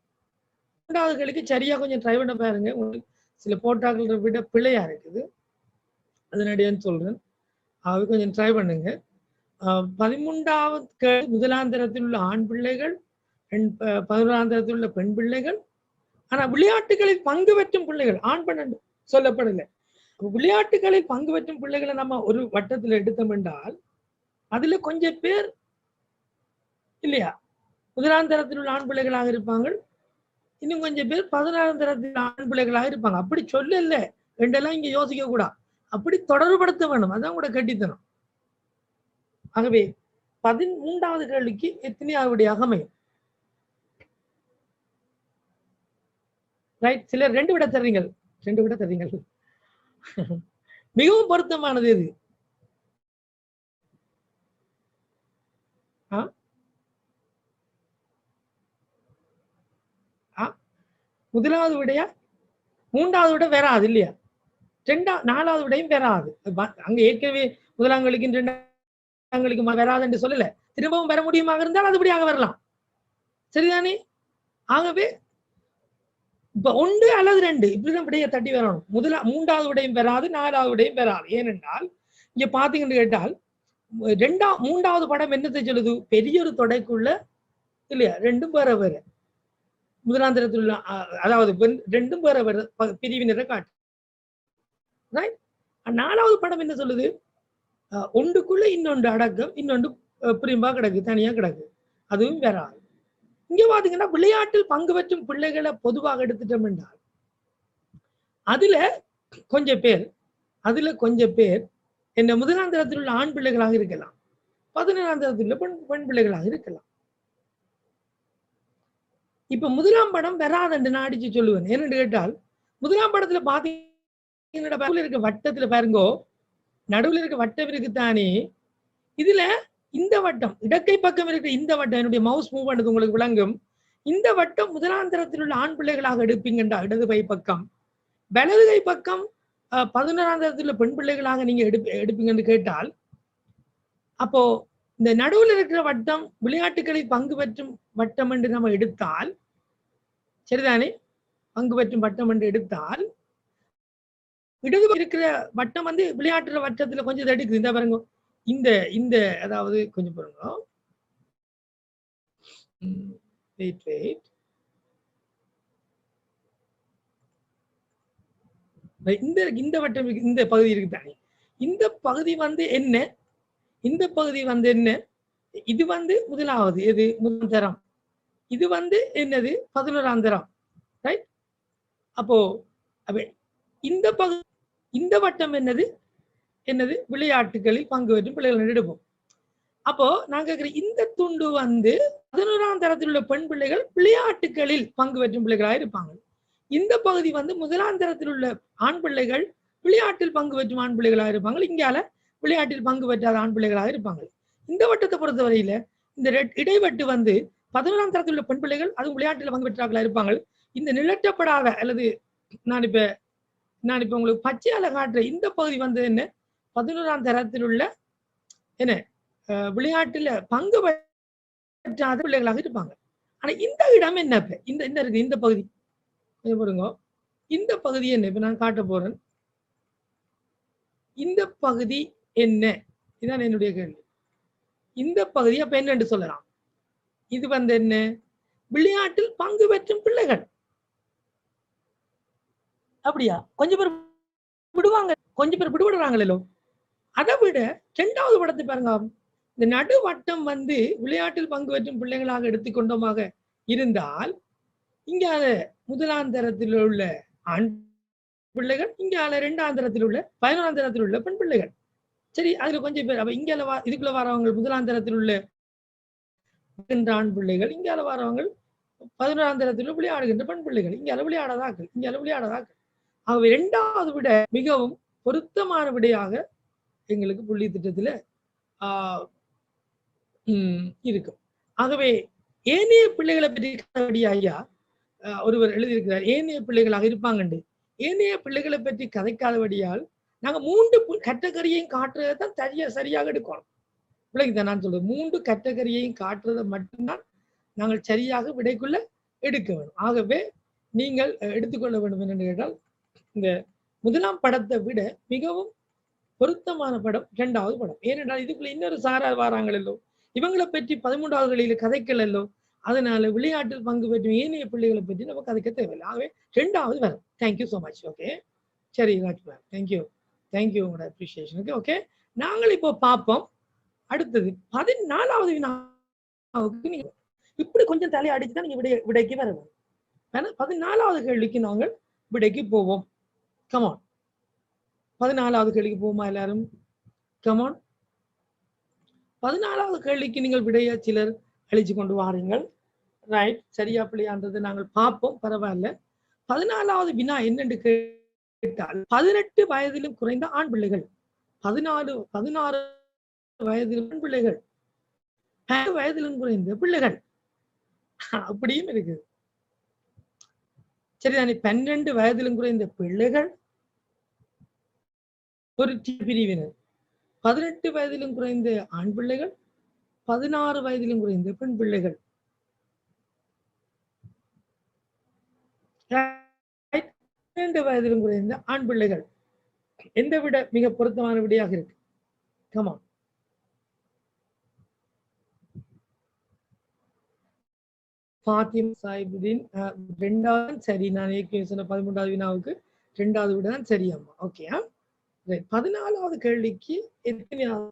2வது கேள்விக்கு சரியா கொஞ்சம் ட்ரை பண்ண பாருங்க. உங்களுக்கு சில போட்டாக்களை விட பிள்ளையா இருக்குது, அதனடியான்னு சொல்றேன். அது கொஞ்சம் ட்ரை பண்ணுங்க. 13வது முதலாம் தரத்தில் உள்ள ஆண் பிள்ளைகள், 11ஆம் தரத்தில் உள்ள பெண் பிள்ளைகள். ஆனா விளையாட்டுகளில் பங்கு பெற்றும் பிள்ளைகள் ஆண் பெண் சொல்லப்படலை. விளையாட்டுகளில் பங்கு பெற்றும் பிள்ளைகளை நம்ம ஒரு வட்டத்தில் எடுத்தோம் என்றால் அதுல கொஞ்சம் பேர் இல்லையா முதலாம் தரத்தில் உள்ள ஆண் பிள்ளைகளாக இருப்பாங்க, இன்னும் கொஞ்சம் பேர் 16ஆம் தரத்தில் ஆண் பிள்ளைகளாக இருப்பாங்க. அப்படி சொல்லல ரெண்டெல்லாம் இங்க யோசிக்க கூடாது, அப்படி தொடர்புபடுத்த வேணும். அதான் கூட கட்டித்தனம். ஆகவே 13வது கேள்விக்கு எத்தனையாவது அமையும்? ரைட், சிலர் 2 விட தர்றீங்க. 2 விட தர்றீங்க. மிகவும் பொருத்தமானது எது? முதலாவது விடையா? 3வது விட வராது இல்லையா? 4வது விடையும் வராது. அங்க ஏற்கனவே முதலாங்களுக்கு 2ஆங்களுக்கு வராது என்று சொல்லல, திரும்பவும் வர முடியுமாக இருந்தால் அதுபடியாக வரலாம். சரிதானே? ஆகவே இப்ப 1 அல்லது 2 இப்படிதான் விடையை தட்டி வரணும். 3வது விடையும் வராது, 4வது விடையும் வராது. ஏனென்றால் இங்க பாத்தீங்கன்னு கேட்டால் 3வது படம் என்னத்தை சொல்லுது? பெரிய ஒரு தொடைக்குள்ள இல்லையா 2ம் வேற வேற. முதலாம் தரத்தில் உள்ள அதாவது 2ம் வேற வேற பிரிவினரை காட்டு. ரைட். 4வது படம் என்ன சொல்லுது? ஒன்றுக்குள்ள இன்னொன்று அடக்கம், இன்னொன்று பிரிம்பா கிடக்கு, தனியா கிடக்கு, அதுவும் வராது. இங்க பாத்தீங்கன்னா விளையாட்டில் பங்கு பெற்றும் பிள்ளைகளை பொதுவாக எடுத்துட்டோம் என்றால் அதுல கொஞ்சம் பேர் என்ன முதலாம் தரத்தில் உள்ள ஆண் பிள்ளைகளாக இருக்கலாம், 11ஆம் தரத்தில் உள்ள பெண் பிள்ளைகளாக இருக்கலாம். இப்ப முதலாம் படம் வராதுன்னு நான் அடிச்சு சொல்லுவேன். என்னன்னு கேட்டால், முதலாம் படத்துல பாத்தீங்கன்னா இருக்க வட்டத்துல பாருங்கோ, நடுவுல இருக்க வட்டம் இருக்குத்தானே, இதுல இந்த வட்டம் இடக்கை பக்கம் இருக்கிற இந்த வட்டம், என்னுடைய மவுஸ் மூவ் பண்ணது உங்களுக்கு விளங்கும். இந்த வட்டம் முதலாம் தரத்தில் உள்ள ஆண் பிள்ளைகளாக எடுப்பீங்கண்டா இடது கை பக்கம், வலது கை பக்கம் 11ஆம் தரத்தில் உள்ள பெண் பிள்ளைகளாக நீங்க எடுப்பீங்கன்னு கேட்டால், அப்போ இந்த நடுவில் இருக்கிற வட்டம் விளையாட்டுகளில் பங்கு பெற்றும் வட்டம் என்று நம்ம எடுத்தால், சரிதானே, பங்கு பெற்றும் வட்டம் என்று எடுத்தால், இடது இருக்கிற வட்டம் வந்து விளையாட்டுற வட்டத்துல கொஞ்சம் தடுக்குது. இந்த பாருங்க, இந்த இந்த அதாவது கொஞ்சம் பாருங்க, இந்த வட்டம் இந்த பகுதி இருக்குதானே, இந்த பகுதி வந்து என்ன, இந்த பகுதி வந்து என்ன, இது வந்து முதலாவது, எது முதல் தரம், இது வந்து என்னது 11ஆம் தரம், ரைட். அப்போ இந்த பகுதி, இந்த வட்டம் என்னது விளையாட்டுகளில் பங்கு பெற்றும் பிள்ளைகள் எடுப்போம். அப்போ நான் கேட்கிறேன், இந்த துண்டு வந்து 11ஆம் தரத்தில் உள்ள பெண் பிள்ளைகள் விளையாட்டுகளில் பங்கு பெற்றும் பிள்ளைகளாக இருப்பாங்க. இந்த பகுதி வந்து முதலாம் தரத்தில் உள்ள ஆண் பிள்ளைகள் விளையாட்டில் பங்கு பெற்றும் ஆண் பிள்ளைகளாக இருப்பாங்க. இங்கால விளையாட்டில் பங்கு பெற்றாத ஆண் பிள்ளைகளாக இருப்பாங்க. இந்த வட்டத்தை பொறுத்தவரையில இந்த இடைவெட்டு வந்து 11ஆம் தரத்தில் உள்ள பெண் பிள்ளைகள் அதுவும் விளையாட்டில் பங்கு பெற்றார்களாக இருப்பாங்க. இந்த நிலட்டப்படாத அல்லது நான் இப்ப உங்களுக்கு பச்சையால காட்டுற இந்த பகுதி வந்து என்ன 11ஆம் தரத்தில் உள்ள என்ன விளையாட்டுல பங்கு பெற்றாத பிள்ளைகளாக இருப்பாங்க. ஆனா இந்த இடம் என்ன, இந்த இருக்கு இந்த பகுதி பாருங்க, இந்த பகுதி என்ன, இப்ப நான் காட்ட போறேன். இந்த பகுதி என்ன, இதுதான் என்னுடைய கேள்வி. இந்த பகுதி அப்ப என்னன்னு சொல்லலாம், இது வந்து என்ன, விளையாட்டில் பங்கு பெற்றும் பிள்ளைகள். அப்படியா, கொஞ்சம் பேர் விடுவாங்க, கொஞ்சம் பேர் விடுபடுறாங்களோ. அதை விட 2வது படத்தை பாருங்க, இந்த நடுவட்டம் வந்து விளையாட்டில் பங்கு பெற்றும் பிள்ளைகளாக எடுத்துக்கொண்டோமாக இருந்தால், இங்கால முதலாம் தரத்தில் உள்ள ஆண் பிள்ளைகள், இங்கால 2ஆம் தரத்தில் உள்ள 11ஆம் தரத்தில் உள்ள பெண் பிள்ளைகள். சரி, அதுல கொஞ்சம் பேர் அப்ப இங்கால இதுக்குள்ள வரவங்க முதலாம் தரத்தில் உள்ள ஆண் பிள்ளைகள், இங்கால வரவங்க 11ஆம் தரத்தில் விளையாடுகின்ற பெண் பிள்ளைகள், இங்கால விளையாடாதாக்கள். ஆகவே 2வது விட மிகவும் பொருத்தமான விடையாக எங்களுக்கு புள்ளி திட்டத்துல இருக்கும். ஆகவே ஏனைய பிள்ளைகளை பற்றி ஐயா ஒருவர் எழுதியிருக்கிறார், ஏனைய பிள்ளைகளாக இருப்பாங்கண்டு. ஏனைய பிள்ளைகளை பற்றி கதைக்காதபடியால் நாங்க 3 கேட்டகரியையும் காட்டுறதான் சரியாக எடுக்கணும். பிள்ளைக்குதான் நான் சொல்றேன், 3 கேட்டகரியையும் காட்டுறதை மட்டும்தான் நாங்கள் சரியாக விடைக்குள்ள எடுக்க வேண்டும். ஆகவே நீங்கள் எடுத்துக்கொள்ள வேண்டும் என்று கேட்டால், இந்த முதலாம் படத்தை விட மிகவும் பொருத்தமான படம் 2வது படம். ஏனென்றால் இதுக்குள்ள இன்னொரு சாரார் வாராங்களோ, இவங்களை பற்றி 13வது கலையில கதைக்கலோ, அதனால விளையாட்டில் பங்கு பெற்றும் ஏனைய பிள்ளைகளை பற்றி நம்ம கதைக்க தேவையில்லை. ஆகவே 2வது வரும். Thank you so much. ஓகே, சரி ராஜ்குமார், தேங்க்யூ உங்களோட அப்ரிசியேஷனுக்கு. ஓகே, நாங்கள் இப்போ பார்ப்போம் அடுத்தது 14வது வினாவுக்கு. நீங்க இப்படி கொஞ்சம் தலையை அடிச்சுதான் நீங்க விடைக்கு வரணும். 14வது கேள்விக்கு நாங்கள் விடைக்கு போவோம். கமான், 14வது கேள்விக்கு போவோமா எல்லாரும்? கமான், 14வது கேள்விக்கு நீங்கள் விடைய சிலர் அழிச்சு கொண்டு வாரீங்கள். ரைட், சரியா பிள்ளையான்றது நாங்கள் பார்ப்போம், பரவாயில்ல. 14வது வினா என்னென்று கேட்டால், 18 வயதிலும் குறைந்த ஆண் பிள்ளைகள், 16 வயதிலும் பெண் பிள்ளைகள், 10 வயதிலும் குறைந்த பிள்ளைகள், அப்படியும் இருக்குது. சரிதானே, 12 வயதிலும் குறைந்த பிள்ளைகள் ஒரு பிரிவினர், 18 வயதிலும் குறைந்த ஆண் பிள்ளைகள், 16 வயதிலும் குறைந்த பெண் பிள்ளைகள். 12 வயதிலும் குறைந்த ஆண் பிள்ளைகள். எந்த விட மிக பொருத்தமான விடையாக இருக்கு? கமான், ஃபாத்திமா சாஹிபுதீன் 2வது சரி. நான் ஏற்கனவே சொன்ன 13வது வினாவுக்கு 2வது விட தான் சரியாமா. ஓகே, 14வது கேள்விக்கு எத்தனையாவது?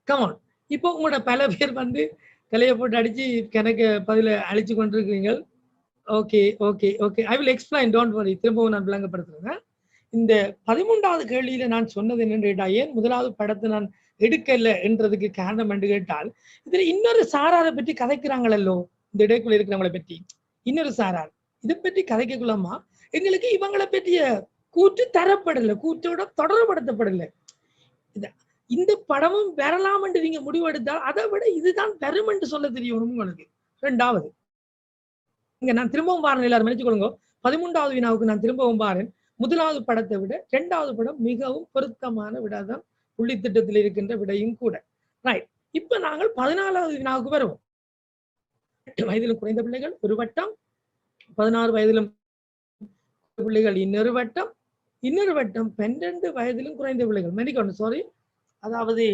கமான், இப்போ உங்களோட பல பேர் வந்து தலையை போட்டு அடிச்சு கணக்கு பதில அழிச்சு கொண்டிருக்கிறீங்க. Okay okay okay, I will explain, don't worry. திரும்பவும் நான் விளங்கப்படுத்துறேன். இந்த 13வது கேள்வியில நான் சொன்னது என்னன்னு கேட்டா, ஏன் முதலாவது படத்தை நான் எடுக்கல என்றதுக்கு காரணம் என்று கேட்டால், இதுல இன்னொரு சாராரை பற்றி கதைக்கிறாங்களோ, இந்த இடைக்குள்ள இருக்கிறவங்களை பற்றி இன்னொரு சாரார் இதை பற்றி கதைக்கக்குள்ளமா எங்களுக்கு இவங்களை பற்றிய கூற்று தரப்படலை, கூற்றோட தொடர்படுத்தப்படலை. இந்த படமும் வரலாம் என்று நீங்க முடிவெடுத்தால் அதை விட இதுதான் பெரும் என்று சொல்ல தெரியும் உங்களுக்கு. இரண்டாவது, இங்க நான் திரும்பவும் பாருங்க, எல்லாரும் நினைச்சுக்கொள்ளுங்க. 13வது வினாவுக்கு நான் திரும்பவும் பாருங்க. முதலாவது படத்தை விட இரண்டாவது படம் மிகவும் பொருத்தமான விடாதான் புள்ளித்திட்டத்தில் இருக்கின்ற விடையும் கூட. ரைட், இப்ப நாங்கள் 14வது வினாவுக்கு வருவோம். 8 வயதிலும் குறைந்த பிள்ளைகள் ஒரு வட்டம், 16 வயதிலும் பிள்ளைகள் இன்னொரு வட்டம், 12 வயதிலும் குறைந்த பிள்ளைகள். மன்னிக்கணும், சாரி. அதாவது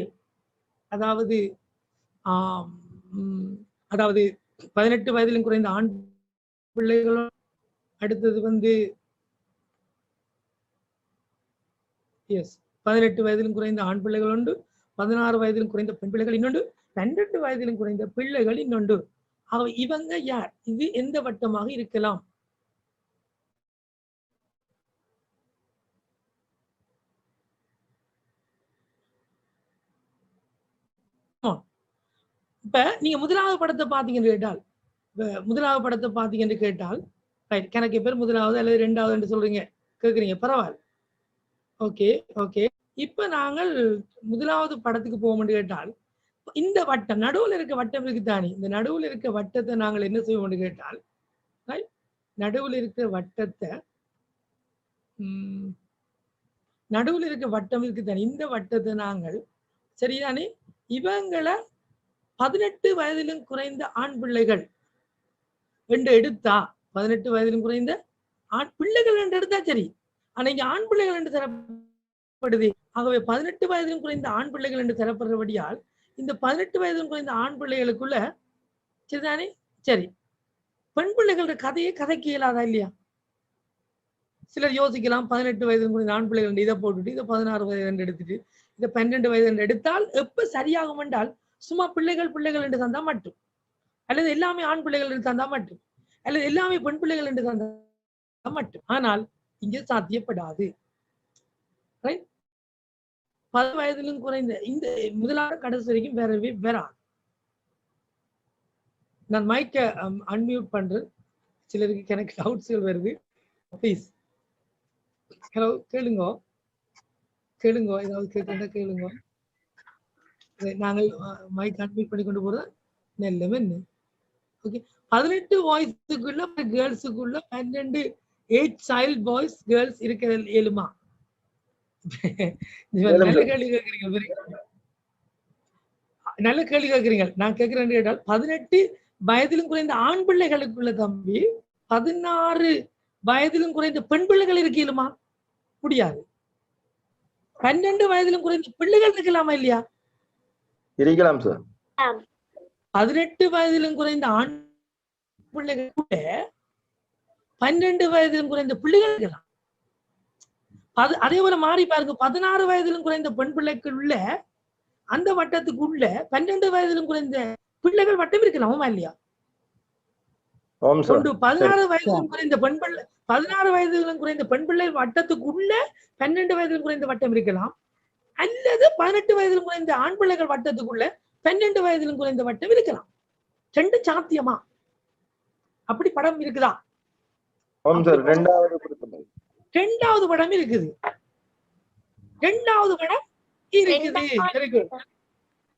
18 வயதிலும் குறைந்த ஆண் பிள்ளைகளும், அடுத்தது 18 வயதிலும் குறைந்த ஆண் பிள்ளைகள் உண்டு, 16 வயதிலும் குறைந்த பெண் பிள்ளைகள் இன்னொன்று, 12 வயதிலும் குறைந்த பிள்ளைகள் இன்னொன்று. இவங்க யார்? இது எந்த வட்டமாக இருக்கலாம்? இப்ப நீங்க முதலாவது படத்தை பாத்தீங்கன்னு கேட்டால், கணக்கு பேர் முதலாவது அல்லது இரண்டாவது என்று சொல்றீங்க, கேக்குறீங்க, பரவாயில்ல. ஓகே ஓகே, இப்ப நாங்கள் முதலாவது படத்துக்கு போவோம்னு கேட்டால், இந்த வட்டம் நடுவில் இருக்க வட்டம் இருக்குதானே, இந்த நடுவில் இருக்க வட்டத்தை நாங்கள் என்ன செய்வோம்னு கேட்டால், நடுவில் இருக்க வட்டம் இருக்குதானே, இந்த வட்டத்தை நாங்கள் சரிதானே இவங்களை 18 வயதிலும் குறைந்த ஆண் பிள்ளைகள் என்று எடுத்தா, 18 வயதிலும் குறைந்த ஆண் பிள்ளைகள் என்று எடுத்தா சரி. ஆனா இங்க ஆண் பிள்ளைகள் என்று தரப்படுது. ஆகவே 18 வயதிலும் குறைந்த ஆண் பிள்ளைகள் என்று தரப்படுறபடியால் இந்த 18 வயதிலும் குறைந்த ஆண் பிள்ளைகளுக்குள்ள சரிதானே சரி, பெண் பிள்ளைகளோட கதையை கதைக்க இயலாதா இல்லையா? சிலர் யோசிக்கலாம், 18 வயதிலும் குறைந்த ஆண் பிள்ளைகள் இதை போட்டுட்டு இதை 16 வயது என்று எடுத்துட்டு இதை 12 வயது என்று எடுத்தால் எப்ப சரியாகும் என்றால், சும்மா பிள்ளைகள் என்று தந்தா மட்டும், அல்லது எல்லாமே ஆண் பிள்ளைகள் என்று தந்தா மட்டும், அல்லது எல்லாமே பெண் பிள்ளைகள் என்று தந்தா மட்டும். ஆனால் இங்கே சாத்தியப்படாது. 10 வயதிலும் குறைந்த இந்த முதலாவது கடைசி வரைக்கும் வேற. நான் மைக்க அன்மியூட் பண்றேன், சிலருக்கு எனக்கு டவுட்ஸ்கள் வருது. ப்ளீஸ் ஹலோ, கேளுங்க, ஏதாவது கேளுங்க. நாங்கள் மைக் அன்மியூட் பண்ணி கொண்டு போறோம். நெல்லமே ஓகே, 18 வயசுக்குள்ள கேர்ள்ஸுக்குள்ள 12 8 சைல்ட் பாய்ஸ் கேர்ள்ஸ் இருக்கிற இயலுமா? நல்ல கேள்வி கேட்கிறீங்க. நான் கேட்கிறேன் கேட்டால் 18 வயதிலும் குறைந்த ஆண் பிள்ளைகளுக்குள்ள தம்பி 16 வயதிலும் குறைந்த பெண் பிள்ளைகள் இருக்கலுமா? முடியாது. 12 வயதிலும் குறைந்த பிள்ளைகள் இருக்கலாமா இல்லையா? இருக்கலாம் சார். 18 வயதிலும் குறைந்த ஆண் பிள்ளைகள் கூட 12 வயதிலும் குறைந்த பிள்ளைகள் இருக்கலாம். அதே போல மாறி பாருங்க, 16 வயதிலும் குறைந்த பெண் பிள்ளைக்குள்ள அந்த வட்டத்துக்குள்ள 12 வயதிலும் குறைந்த பிள்ளைகள் வட்டம் இருக்கலாமா இல்லையா? 16 வயதிலும் குறைந்த பெண் பிள்ளை 16 வயதிலும் குறைந்த பெண் பிள்ளை வட்டத்துக்குள்ள 12 வயதிலும் குறைந்த வட்டம் இருக்கலாம், அல்லது 18 வயதிலும் குறைந்த ஆண் பிள்ளைகள் வட்டத்துக்குள்ள 12 வயதிலும் குறைந்த வட்டம் இருக்கலாம். ரெண்டு சாத்தியமா? அப்படி படம் இருக்குதா? ரெண்டாவது படம் இருக்குது.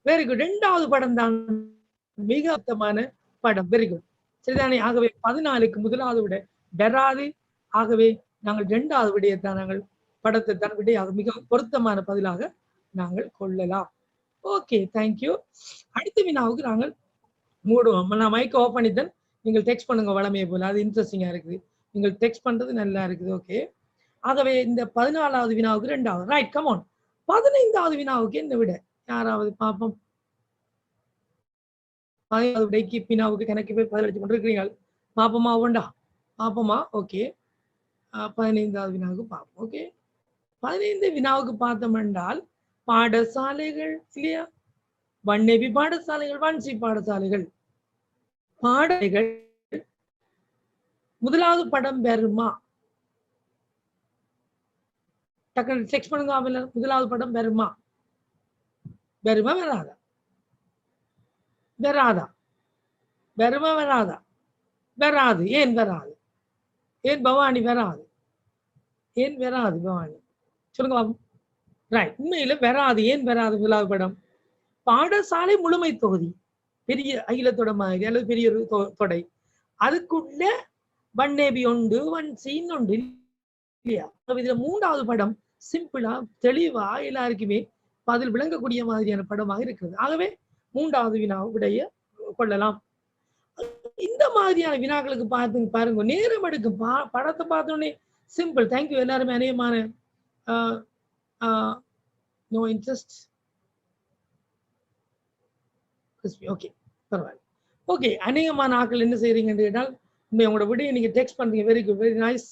Very good. ரெண்டாவது படம் தான் மிக அர்த்தமான படம். வெரி குட், சரிதானே? ஆகவே 14க்கு முதலாவது விட வராது. ஆகவே நாங்கள் இரண்டாவது விடையத்தான் நாங்கள் படத்தை தான் விடையாக மிக பொருத்தமான பதிலாக நாங்கள் கொள்ளலாம். Okay, thank you. அடுத்த வினாவுக்கு நாங்கள் மூடுவோம். நான் மைக் ஆஃப் பண்ணித்தேன், நீங்கள் டெக்ஸ்ட் பண்ணுங்க வளமையை போல, அது இன்ட்ரெஸ்டிங்கா இருக்குது. நீங்கள் டெக்ஸ்ட் பண்றது நல்லா இருக்குது. ஓகே, ஆகவே இந்த 14வது வினாவுக்கு ரெண்டாவது. Right, come on. 15வது வினாவுக்கு என்ன விட? யாராவது பாப்போம். 15வது விடைக்கு வினாவுக்கு கணக்கு பேர் பதிலளிச்சு கொண்டிருக்கிறீங்க. பாப்போமா? உண்டா? பாப்போமா? ஓகே, 15வது வினாவுக்கு பார்ப்போம். ஓகே, 15 வினாவுக்கு பார்த்தோம் என்றால் பாடசாலைகள் இல்லையா? 1AB பாடசாலைகள், 1C பாடசாலைகள், பாடங்கள் முதலாவது படம் வருமா? டக்குனு செக் பண்ணுங்க. முதலாவது படம் வருமா? வருமா வராதா? வராதா? வருமா வராதா? வராது. ஏன் வராது? ஏன் பவானி வராது? ஏன் வராது பவானி? சொல்லுங்க. ரைட். உண்மையில வராது. ஏன் வராது? முதலாவது படம் பாடசாலை முழுமை தொகுதி, பெரிய அகிலத்தோட மாதிரி அல்லது பெரிய ஒரு தொடை, அதுக்குள்ள வன்னேபி உண்டு, வன் சீன் உண்டு இல்லையா? இதுல மூன்றாவது படம் சிம்பிளா தெளிவா எல்லாருக்குமே பதில் விளங்கக்கூடிய மாதிரியான படமாக இருக்கிறது. ஆகவே மூன்றாவது விடைய கொள்ளலாம். இந்த மாதிரியான வினாக்களுக்கு பாருங்க, நேரம் எடுக்கும். படத்தை பார்த்தோன்னே சிம்பிள், தேங்க்யூ எல்லாருமே. அநேகமான நோ இன்ட்ரெஸ்ட். ஓகே, பரவாயில்ல. ஓகே, அநேகமான ஆட்கள் என்ன செய்றீங்கன்னு கேட்டால், உங்களோட விடையை நீங்க டெக்ஸ்ட் பண்றீங்க. Very good, very nice,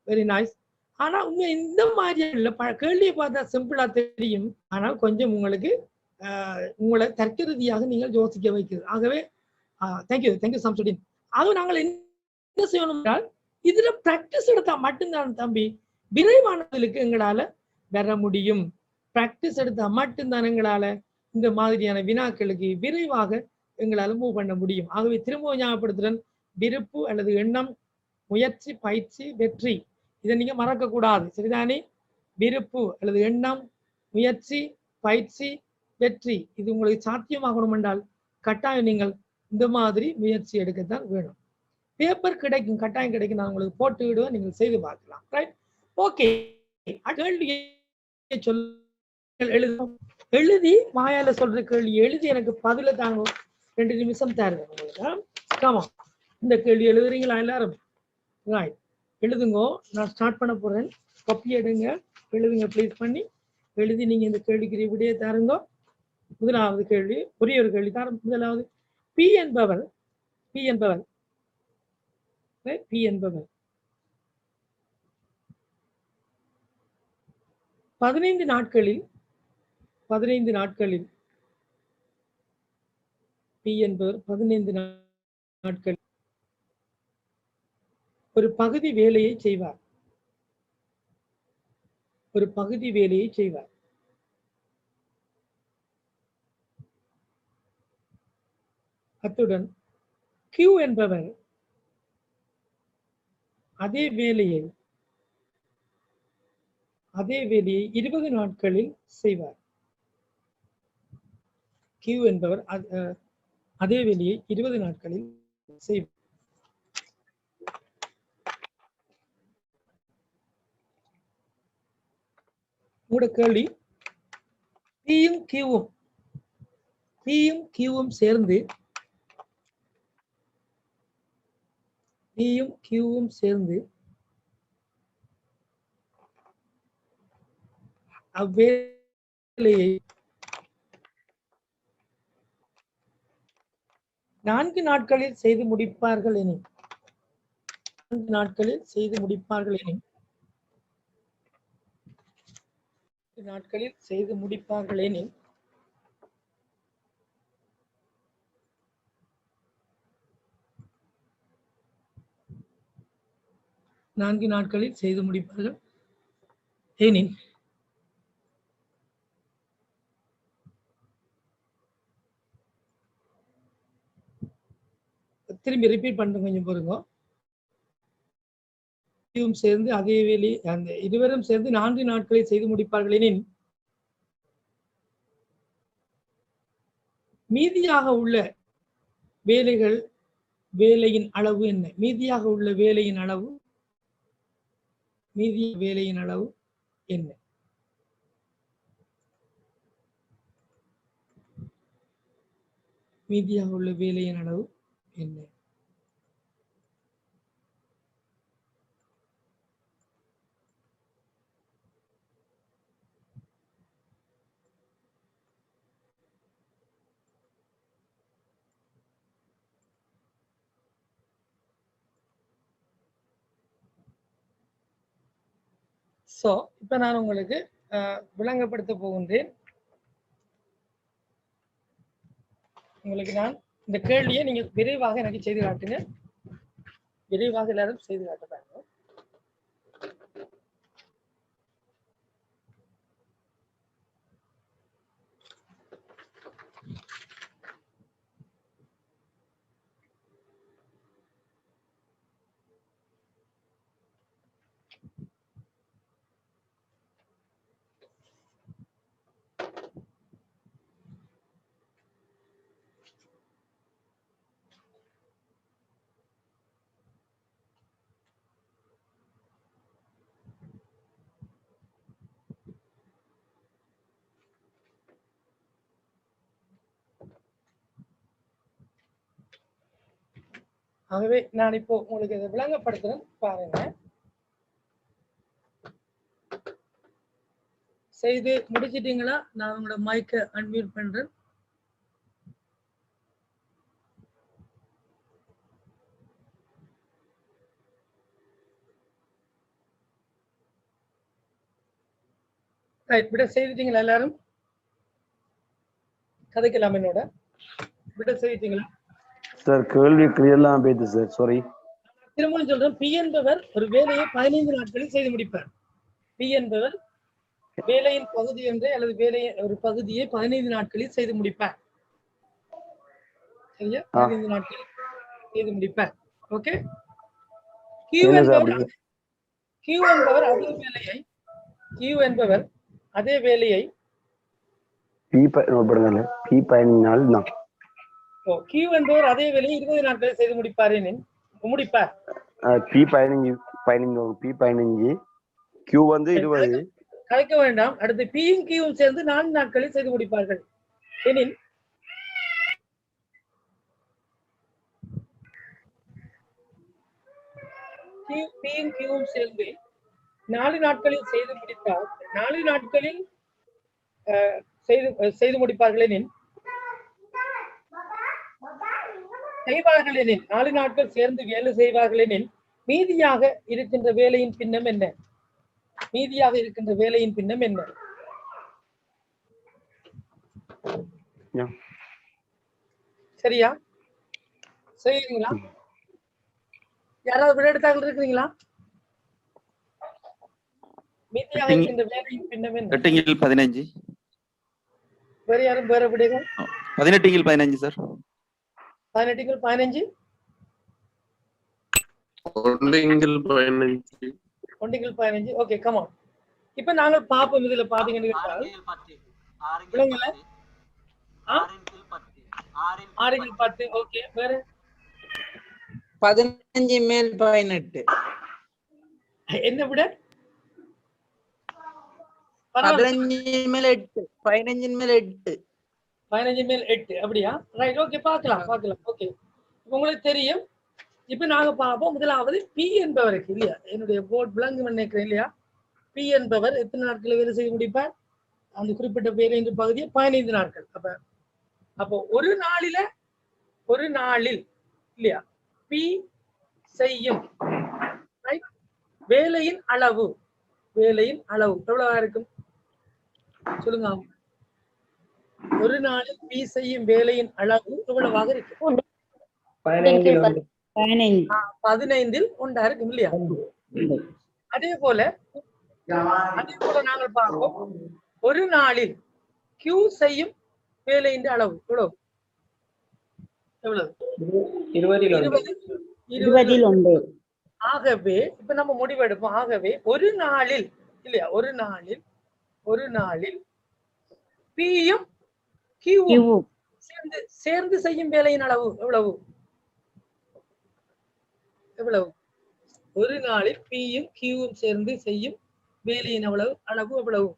very nice. ஆனா உண்மை இந்த மாதிரியான கேள்வியை பார்த்தா சிம்பிளா தெரியும், ஆனால் கொஞ்சம் உங்களுக்கு உங்களை தர்க்க ரீதியாக நீங்கள் யோசிக்க வைக்கிறது. ஆகவே தேங்க்யூ சம்சுதீன். ஆகவே நாங்கள் என்ன செய்யணும் என்றால், இதுல பிராக்டிஸ் எடுத்தா மட்டும்தான் தம்பி விரைவானதுக்கு எங்களால வர முடியும். பிராக்டிஸ் எடுத்தா மட்டும்தான் எங்களால இந்த மாதிரியான வினாக்களுக்கு விரைவாக எங்களால் மூவ் பண்ண முடியும். ஆகவே திரும்ப ஞாபகப்படுத்துறேன், விருப்பு அல்லது எண்ணம், முயற்சி, பயிற்சி, வெற்றி. இதை நீங்க மறக்க கூடாது. சரிதானே? விருப்பு அல்லது எண்ணம், முயற்சி, பயிற்சி, வெற்றி. இது உங்களுக்கு சாத்தியமாகணும் என்றால் கட்டாயம் நீங்கள் இந்த மாதிரி முயற்சி எடுக்கத்தான் வேணும். பேப்பர் கிடைக்கும், கட்டாயம் கிடைக்கும். நான் உங்களுக்கு போட்டு விடுவேன், நீங்கள் செய்து பார்க்கலாம். ரைட்? ஓகே, கேள்வியை எழுதி வாயால சொல்ற கேள்வி எழுதி எனக்கு பதில தாங்க. 2 நிமிஷம் தருங்க உங்களுக்கு. காமா, இந்த கேள்வி எழுதுறீங்களா எல்லாரும்? ரைட், எழுதுங்கோ. நான் ஸ்டார்ட் பண்ண போறேன். காப்பி எடுங்க, எழுதுங்க. ப்ளீஸ் பண்ணி எழுதி நீங்க இந்த கேள்விக்கு விடையை தாருங்க. முதலாவது கேள்வி, ஒரே ஒரு கேள்வி தான். முதலாவது, பி என்பவர் 15 நாட்களில் பி என்பவர் 15 நாட்கள் ஒரு பகுதி வேலையை செய்வார். அத்துடன் Q என்பவர் அதே வேலையை 20 நாட்களில் செய்வார். Q என்பவர் அதே வேலையை 20 நாட்களில் செய்வார். உங்களோட கேள்வி, Pயும் Qவும் சேர்ந்து அவ்வேலையை 4 நாட்களில் செய்து முடிப்பார்கள் எனில் 4 நாட்களில் செய்து முடிப்பார்கள் எனில் திரும்பி ரிப்பீட் பண்ணுங்க, கொஞ்சம் பாருங்க. சேர்ந்து அதே வேலை, அந்த இருவரும் சேர்ந்து 4 நாட்களில் செய்து முடிப்பார்கள் எனில் மீதியாக உள்ள வேலையின் அளவு என்ன? மீதியாக உள்ள வேலையின் அளவு என்ன? மீதியாக உள்ள வேலையின் அளவு என்ன? சோ இப்ப நான் உங்களுக்கு விளங்கப்படுத்த போகின்றேன். உங்களுக்கு நான் இந்த கேள்வியை நீங்க விரைவாக எனக்கு செய்து காட்டுங்க. விரைவாக எல்லாரும் செய்து காட்டுறாங்க. ஆகவே நான் இப்போ உங்களுக்கு இதை விளங்கப்படுத்துறேன் பாருங்க. செய்து முடிச்சிட்டீங்களா? நான் உங்களோட மைக்கை அன்மியூட் பண்றேன். விட செய்துட்டீங்களா? எல்லாரும் கதைக்கலாம் என்னோட. விட செய்துட்டீங்களா சார்? கேள்வி கிளியர்லாம் போயிடுது சார், சாரி. திரும்பவும் சொல்றேன், பி என்பவர் ஒரு வேலையை 15 நாட்களில் செய்து முடிப்பார். பி என்பவர் வேலையின் பகுதி ஒன்றை அல்லது வேலையை ஒரு பகுதியை 15 நாட்களில் செய்து முடிப்பார். சரியா? 15 நாட்களில் செய்து முடிப்பார். ஓகே. கியூ என்பவர் அதே வேலையை P15 நாள் தான். கியூ என்பவர் அதே வேலையை 20 நாட்களில் செய்து முடிப்பார். P15 கியூ வந்து 20. கலைக்க வேண்டாம். அடுத்து பியும் கியூவும் சேர்ந்து 4 நாட்களில் செய்து முடிப்பார்கள் எனில் பியும் கியூவும் சேர்ந்து 4 நாட்களில் செய்து முடித்தால் 4 நாட்களில் செய்து முடிப்பார்கள் எனில் 4 நாட்கள் சேர்ந்து வேலை செய்வார்கள் எனில் மீதியாக இருக்கின்ற வேலையின் பின்னம் என்ன? சரியா? செய்யுங்களா? யாராவது விட எடுத்தாங்க இருக்கிறீங்களா? மீதியாக இருக்கின்ற வேலையின் பின்னம் என்ன? 15. வேற யாரும் வேற விடைகள்? 18 சார். 15 okay, come on. இப்போ நாங்க பாப்போம். இதுல பாத்தீங்கன்னா 6 ஓகே. வேற 15 மேல் 18 என்ன விட? 15 மேல் 8 15 மேல் 8 அப்படியா? Right, okay. பார்க்கலாம். ஓகே, உங்களுக்கு தெரியும். இப்ப நாங்க பார்ப்போம். முதலாவது பி என்பவருக்கு இல்லையா, என்னுடைய போர்ட் விளங்கு நினைக்கிறேன் இல்லையா, பி என்பவர் எத்தனை நாட்கள் வேலை செய்ய முடிப்பார்? அந்த குறிப்பிட்ட வேலை என்ற பகுதியை 15 நாட்கள். அப்போ ஒரு நாளில் இல்லையா பி செய்யும் வேலையின் அளவு எவ்வளவா இருக்கும் சொல்லுங்க. ஒரு நாளில் பி செய்யும் வேலையின் அளவு எவ்வளவாக இருக்கும்? 15 ஒன்றா இருக்கும் இல்லையா? அதே போல நாங்கள் பார்ப்போம். ஒரு நாளில் கியூ செய்யும் வேலையின் அளவு எவ்வளவு? 20. ஆகவே இப்ப நம்ம முடிவெடுப்போம். ஆகவே ஒரு நாளில் பியும் கியூவும் சேர்ந்து செய்யும் வேலையின் அளவு எவ்வளவு? ஒரு நாளில் பியும் கியூவும் சேர்ந்து செய்யும் வேலையின் அளவு எவ்வளவு?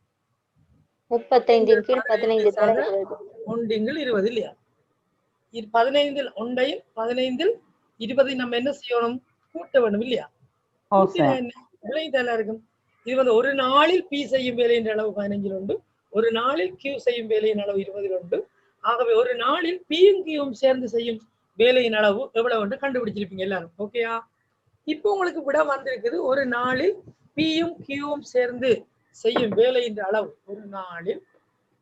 1/15 இல்லையா? 15 ஒன்றையும் 15 20 நம்ம என்ன செய்யணும்? கூட்ட வேண்டும் இல்லையா? இருக்கும். இது வந்து ஒரு நாளில் பி செய்யும் வேலையின் அளவு 15 உண்டு, ஒரு நாளில் கியூ செய்யும் வேலையின் அளவு 20 உண்டு. ஆகவே ஒரு நாளில் பியும் கியூவும் சேர்ந்து செய்யும் வேலையின் அளவு எவ்வளவு என்று கண்டுபிடிச்சிருப்பீங்க எல்லாரும். ஓகேயா? இப்போ உங்களுக்கு விட வந்திருக்குது. ஒரு நாளில் பியும் கியூவும் சேர்ந்து செய்யும் வேலையின் அளவு, ஒரு நாளில்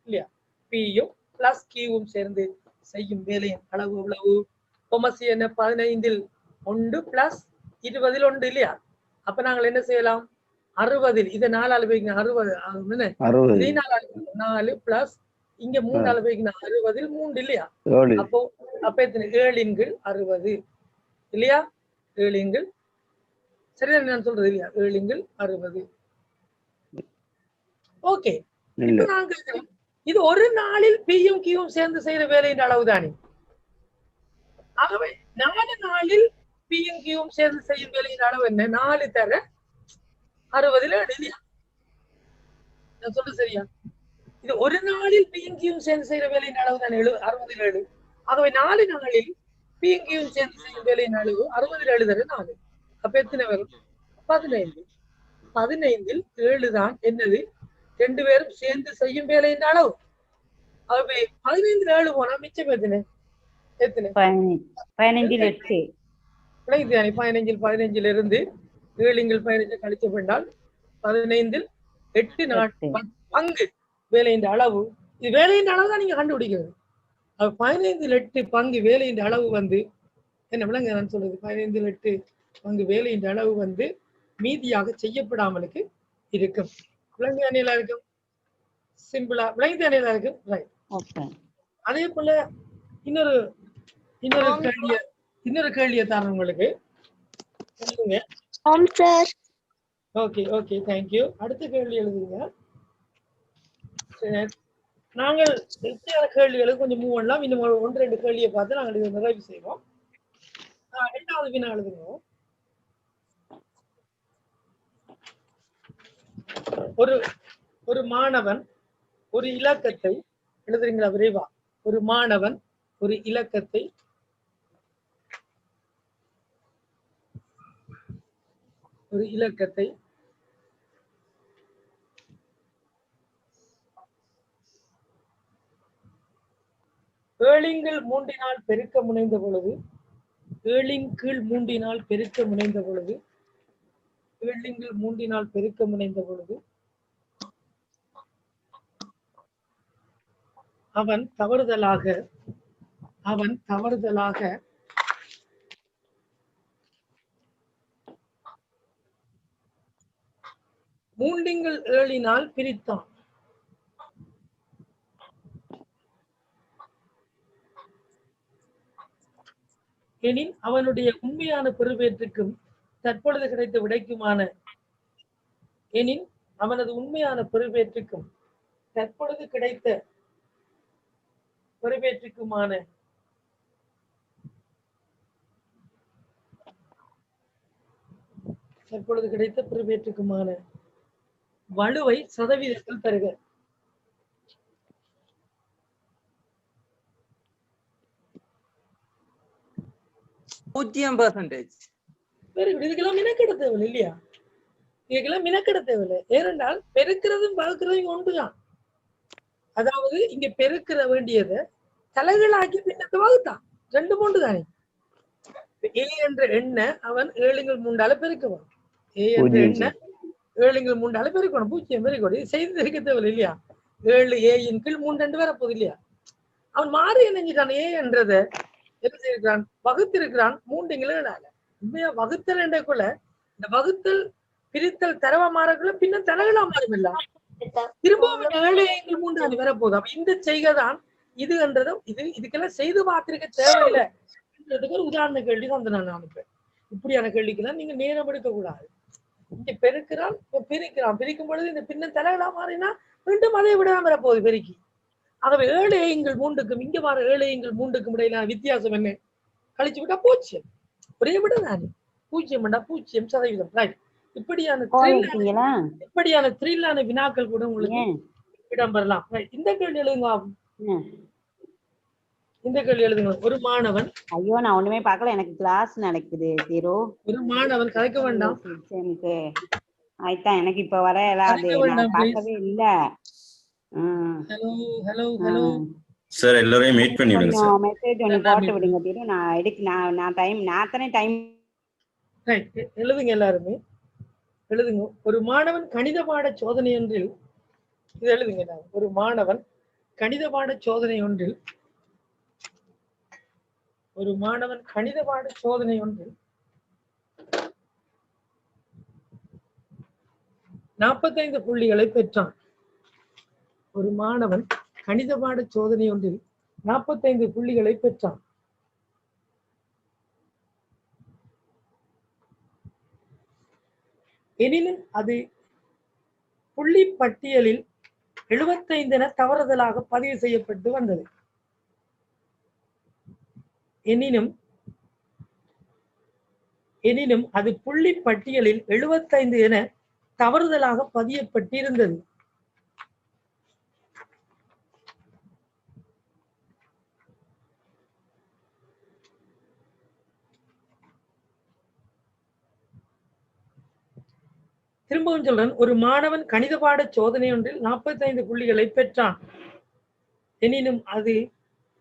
இல்லையா பியும் பிளஸ் கியூவும் சேர்ந்து செய்யும் வேலையின் அளவு எவ்வளவு? என்ன 15 1 பிளஸ் 20 உண்டு இல்லையா? அப்ப நாங்கள் என்ன செய்யலாம்? 60 இதை 4 பெருக்கினா 60 60 4 பிளஸ் இங்க 3 பெருக்கினா 60 3 இல்லையா? 7 அப்ப எத்தனை? 7 × 60 இல்லையா? 7 × சரியா நான் சொல்றது இல்லையா? 7 × 60. ஓகே. இப்ப நான் கேட்கிறேன், இது ஒரு நாளில் பியும் கியும் சேர்ந்து செய்யற வேலையின் அளவுதானே. ஆகவே 4 நாளில் பியும் கியும் சேர்ந்து செய்யும் வேலையின் அளவு என்ன? 4 தர 60 இல்லையா? நான் சொல்றது சரியா? இது ஒரு நாளில் பியும் கியும் சேர்ந்து செய்யற வேலையின் அளவு தானே 67. ஆகவே 4 நாளில் பியும் கியும் சேர்ந்து செய்யும் வேலையின் அளவு 67 தர 4. அப்ப எத்தனை வரும்? 15. 15ல் 7 தான் என்னது? 2 பேரும் சேர்ந்து செய்யும் வேலையின் அளவு. ஆகவே 15ல் 7 போனா மிச்சம் எத்தனை? 15ல் 8. 15ல் இருந்து 7 × 15 கழிச்சு பண்ணால் 15ல் 8 பங்கு வேலையின் அளவு. இது வேலையின் அளவு தான் நீங்க கண்டுபிடிக்கிறது. 15ல் 8 பங்கு வேலையின் அளவு வந்து என்ன விளங்க நான் சொல்றது? 15ல் 8 பங்கு வேலையின் அளவு வந்து மீதியாக செய்யப்படாமலுக்கு இருக்கும். விளங்கு அணியில இருக்கும். சிம்பிளா விளங்கு அணியில இருக்கும். ரைட். அதே போல இன்னொரு கேள்வியை தரேன் உங்களுக்கு. Okay okay thank you. அடுத்த கேள்வி எழுதுங்க. நாங்கள் கேள்விகளுக்கு கொஞ்சம் மூவ் பண்ணலாம். இன்னும் 1-2 கேள்வியை பார்த்து நாங்கள் இதை நிறைவு செய்வோம். 2வது வினா எழுதுங்க. ஒரு மாணவன் ஒரு இலக்கத்தை எழுதுறீங்களா விரைவா? ஒரு மாணவன் ஒரு இலக்கத்தை ஏழின் கீழ் 3 பெருக்க முனைந்த பொழுது அவன் தவறுதலாக 3/7 பிரித்தான். எனின் அவனுடைய உண்மையான பெறுபேற்றுக்கும் தற்பொழுது கிடைத்த விடைக்குமான வலுவை சதவீதத்தில் தருக. இதுக்கெல்லாம் மினக்கெட தேவையில்லை இல்லையா? இதுக்கெல்லாம் மினக்கெட தேவையில்லை. ஏனென்றால் பெருக்கிறதும் வகுக்கிறதும் ஒன்றுதான். அதாவது இங்க பெருக்கிற வேண்டியதை தலைகளாக்கி பின்னத்தை வகுத்தான். 2 தானே. ஏ என்ற எண்ணை அவன் 7/3 பெருக்குவான். ஏ என்ற எண்ணை 7/3 பெருக்கணும். 0 பெருக்கணும். இது செய்து இருக்க தேவையில்லை இல்லையா? 7 ஏயின் கீழ் 3 வரப்போகுது இல்லையா? அவன் மாறி என்னஞ்சிட்டான்? ஏ என்றதை என்ன செய்திருக்கிறான்? வகுத்திருக்கிறான் 3/7. உண்மையா வகுத்தல் என்றக்குள்ள இந்த வகுத்தல் பிரித்தல் தரவா மாறக்குள்ள பின்ன தலைகளா மாறுமில்ல. திரும்பவும் 7/3 வரப்போகுது. அப்ப இந்த செய்கைதான் இது என்றதும் இதுக்கெல்லாம் செய்து பார்த்திருக்க தேவையில்லை. ஒரு உதாரண கேள்வி தான் நான் அனுப்பேன். இப்படியான கேள்விக்கெல்லாம் நீங்க நேரம் எடுக்க கூடாது. இங்க பெருக்கிறான், பிரிக்கும் பொழுது இந்த பின்ன தலைகளா மாறினா மீண்டும் அதை விடாம வரப்போகுது பெருக்கி. ஆகவே 7/3 இங்க வர 7/3 இடையிலான வித்தியாசம் என்ன? கழிச்சு விட்டா 0. ஒரே விட தானே 0% ரைட். இப்படியான த்ரில்லான வினாக்கள் கூட உங்களுக்கு இடம்பெறலாம். இந்த கேள்வி எழுதுங்க. ஒரு மாணவன் ஐயோ நான் ஒண்ணுமே பார்க்கல, எனக்கு கிளாஸ் நடக்குது. ஒரு மாணவன் கதைக்க வேண்டாம். ஆயிட்டா எனக்கு இப்ப வர பார்க்கவே இல்ல. ஹலோ சார் எல்லாரையும் மீட் பண்ணி விடுங்க சார். மெசேஜ் ஒன்னு போட்டு விடுங்க தீரு. நான் டைம் எழுதுங்க. எல்லாருமே எழுதுங்க. ஒரு மாணவன் கணித பாட சோதனை ஒன்றில் இது எழுதுங்க. ஒரு மாணவன் கணித பாட சோதனை ஒன்றில் 45 புள்ளிகளை பெற்றான். ஒரு மாணவன் கணித பாட சோதனை ஒன்றில் 45 புள்ளிகளை பெற்றான். எனினும் அது புள்ளி பட்டியலில் 75 என தவறுதலாக பதிவு செய்யப்பட்டு வந்தது. எனினும் அது புள்ளி பட்டியலில் 75 என தவறுதலாக பதியப்பட்டிருந்தது. திரும்பவும் சொல்றேன், ஒரு மாணவன் கணித பாட சோதனை ஒன்றில் 45 புள்ளிகளை பெற்றான். எனினும் அது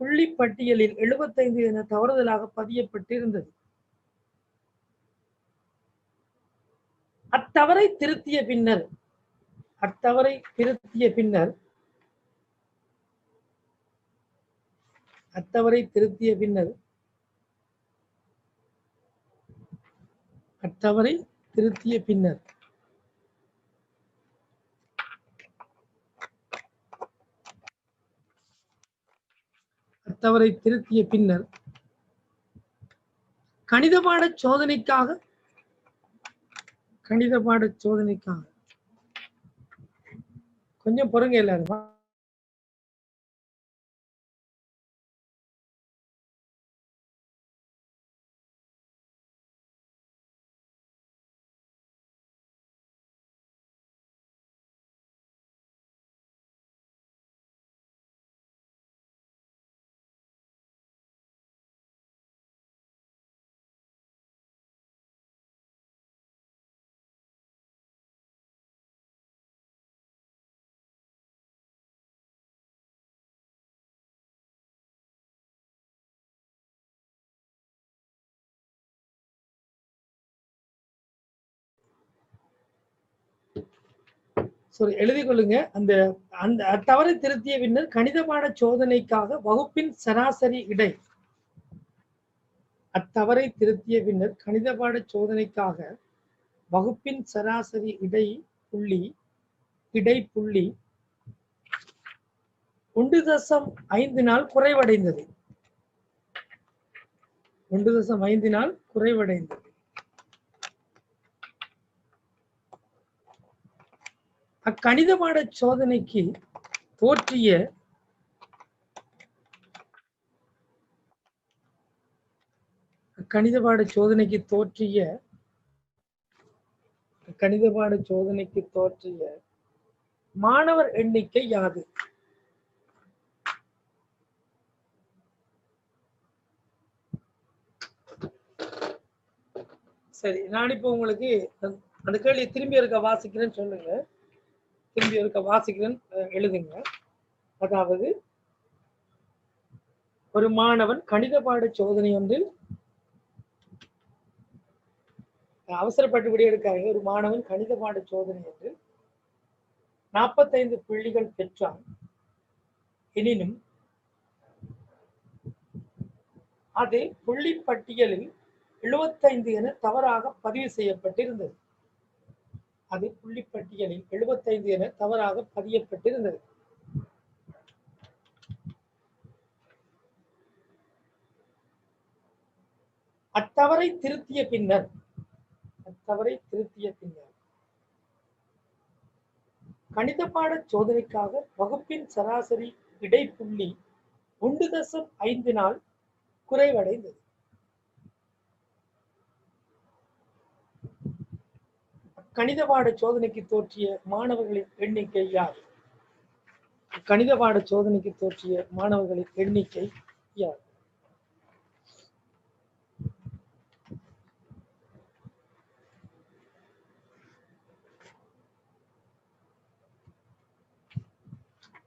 புள்ளி பட்டியலில் 75 என தவறுதலாக பதியப்பட்டிருந்தது. அத்தவறை திருத்திய பின்னர் கணித பாட சோதனைக்காக கொஞ்சம் பொறுங்க எல்லாரும். எழுதிக் கொள்ளுங்க. அந்த தவறை திருத்திய பின்னர் கணித பாட சோதனைக்காக வகுப்பின் சராசரி இடை புள்ளி 1.5 நாள் குறைவடைந்தது. அக்கணித பாட சோதனைக்கு தோற்றிய மாணவர் எண்ணிக்கை யாது? சரி, நான் இப்போ உங்களுக்கு அந்த கேள்வியை திரும்பி இருக்க வாசிக்கிறேன்னு சொல்லுங்க. எழுதுங்க. அதாவது, ஒரு மாணவன் கணித பாட சோதனை ஒன்றில் அவசரப்பட்டு விட எடுக்காங்க. ஒரு மாணவன் கணித பாட சோதனை ஒன்றில் 45 புள்ளிகள் பெற்றான். எனினும் அது புள்ளி பட்டியலில் 75 என தவறாக பதிவு செய்யப்பட்டிருந்தது. அத்தவறை திருத்திய பின்னர் கணித பாட சோதனைக்காக வகுப்பின் சராசரி இடைப்புள்ளி 1.5 நாள் குறைவடைந்தது. கணித பாட சோதனைக்கு தோற்றிய மாணவர்களின் எண்ணிக்கை யார்?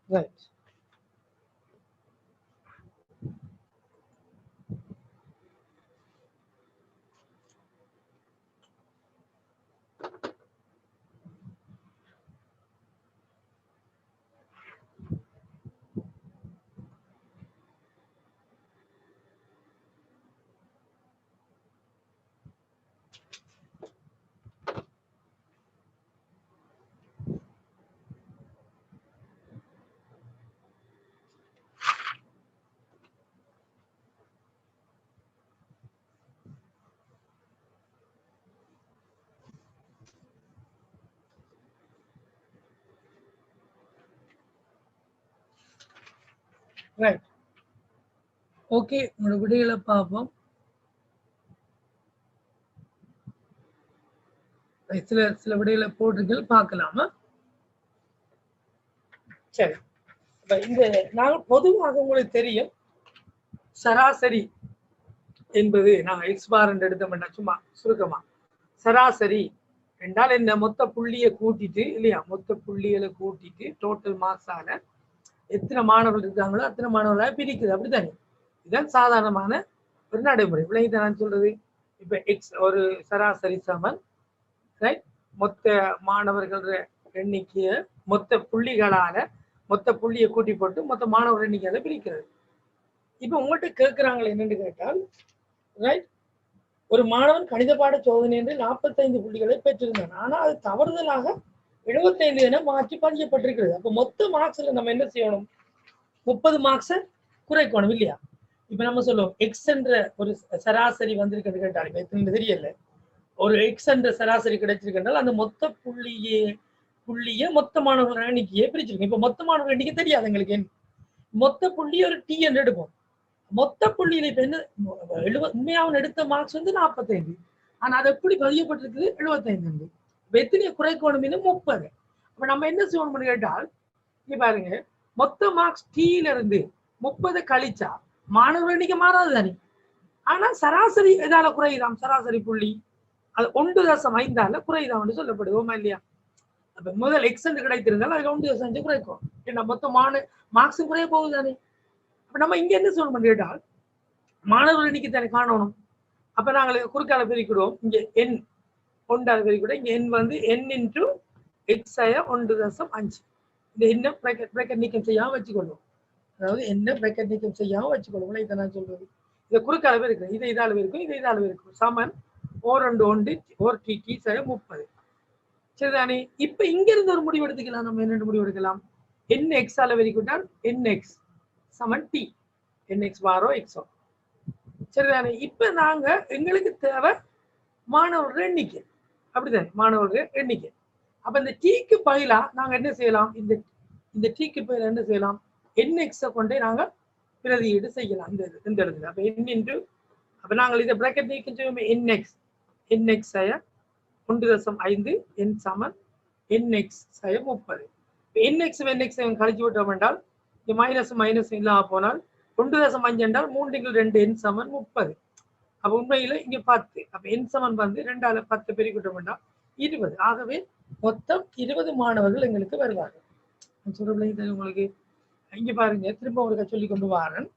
Right. ரைட். ஓகே, உங்களோட விடைகளை பார்ப்போம். சில விடைகளை போட்டிருக்கீங்க, பார்க்கலாமா? சரி. இந்த நாங்கள் பொதுவாக உங்களுக்கு தெரியும் சராசரி என்பது நாங்கள் எக்ஸ் பார் என்று எடுத்தோம்னா சும்மா சுருக்கமா சராசரி என்றால் என்ன, மொத்த புள்ளியை கூட்டிட்டு இல்லையா, மொத்த புள்ளிகளை கூட்டிட்டு டோட்டல் மார்க்ஸால எத்தனை மாணவர்கள் இருக்காங்களோ அத்தனை மாணவர்களாக பிரிக்குது, அப்படித்தானே? இதுதான் சாதாரணமான ஒரு நடைமுறை. விளையாட்டு நான் சொல்றது இப்ப எக்ஸ் ஒரு சராசரி சமன் ரைட், மொத்த மாணவர்கள் எண்ணிக்கைய மொத்த புள்ளிகளால மொத்த புள்ளியை கூட்டி போட்டு மொத்த மாணவர் எண்ணிக்கையால பிரிக்கிறது. இப்ப உங்கள்கிட்ட கேட்கிறாங்க என்னன்னு கேட்டால் ரைட், ஒரு மாணவன் கணித பாட சோதனை என்று 45 புள்ளிகளை பெற்றிருந்தான். ஆனா அது தவறுதலாக 75 என மாற்றி பதியப்பட்டிருக்கிறது. அப்ப மொத்த மார்க்ஸ்ல நம்ம என்ன செய்யணும், 30 மார்க்ஸை குறைக்கணும் இல்லையா? இப்ப நம்ம சொல்லுவோம் எக்ஸ் என்ற ஒரு சராசரி வந்திருக்கிறது கேட்டால் இப்ப எத்தனை தெரியல, ஒரு எக்ஸ் என்ற சராசரி கிடைச்சிருக்கின்றால் அந்த மொத்த புள்ளிய மொத்த மாணவர்கள் எண்ணிக்கையை பிரிச்சிருக்கோம். இப்ப மொத்த மாணவர்கள் எண்ணிக்கை தெரியாது எங்களுக்கு, மொத்த புள்ளி ஒரு டி என்று எடுப்போம். மொத்த புள்ளியில இப்ப என்ன உண்மையாவும் எடுத்த மார்க்ஸ் வந்து 45, ஆனா அது எப்படி பதியப்பட்டிருக்குது 75. இப்ப எத்தனையை குறைக்கணும், 30. அப்ப நம்ம என்ன செய்யணும்னு கேட்டால் இங்க பாருங்க, மொத்த மார்க்ஸ் டீல இருந்து 30 கழிச்சா மாணவர் எண்ணிக்கை மாறாது தானே, ஆனா சராசரி எதால குறையுதாம், சராசரி புள்ளி அது 1.5 குறையுதாம் சொல்லப்படுவோமா இல்லையா? அப்ப முதல் எக்ஸ் கிடைத்திருந்தால் அதுல 1.5 குறைக்கும், ஏன்னா மொத்த மார்க்ஸும் குறைய போகுதானே. அப்ப நம்ம இங்க என்ன சொல்லணும் கேட்டால் மாணவர் எண்ணிக்கை தானே காணணும். அப்ப நாங்கள் குறுக்கால பிரிக்கிறோம், இங்க என் ஒன்றாவது பிரிக்கிறோம், இங்க என் வந்து என் இன்டு எக்ஸ் 1.5. இந்த என்ன பிரேக்கெட் நீக்கம் செய்யாம வச்சுக்கொள்ளும், அதாவது என்ன பிரேக்கெட் நீக்கம் செய்யாம வச்சுக்கொள்ளும். இதை நான் சொல்றது இதை குறுக்கால பிரிக்கிறேன், இதை இதால இருக்கும், இதை இதால இருக்கும், சமன் 4 டி 30. சரிதானே? இப்ப இங்க இருந்து ஒரு முடிவு எடுத்துக்கலாம். நம்ம என்ன முடிவு எடுக்கலாம், என் எக்ஸ் ஆல வரிக்கிட்டால் என் எக்ஸ் சமன் D, N X borrow Exo. சரிதானே? இப்ப நாங்க எங்களுக்கு தேவை மாணவர்கள் எண்ணிக்கை, அப்படித்தானே, மாணவர்கள் எண்ணிக்கை. அப்ப இந்த டீக்கு பதிலா நாங்க என்ன செய்யலாம், இந்த டீக்கு பதிலா என்ன செய்யலாம், என் எக்ஸை கொண்டே நாங்க பிரதியீடு செய்யலாம் இந்த இடத்துல. அப்ப என் இன்டு அப்ப நாங்கள் இதை பிராக்கெட் நீக்கம் செய்வோம், என் எக்ஸ் 1.5 என் சமன் என் எக்ஸ் 30. என் எக்ஸ் கழிச்சு விட்டோம் என்றால் மைனஸ் இல்லாம போனால் 1.5 என்றால் 3 என் சமன் 30. அப்ப உண்மையில இங்க 10. அப்ப என் சமன் வந்து 2ஆல 10 பெருக்கிட்டோம் என்றால் 20. ஆகவே மொத்தம் 20 மாணவர்கள் எங்களுக்கு வருவார்கள். சொல்றேன் உங்களுக்கு. இங்க பாருங்க, திரும்ப உங்களுக்கு சொல்லி கொண்டு வாரன்.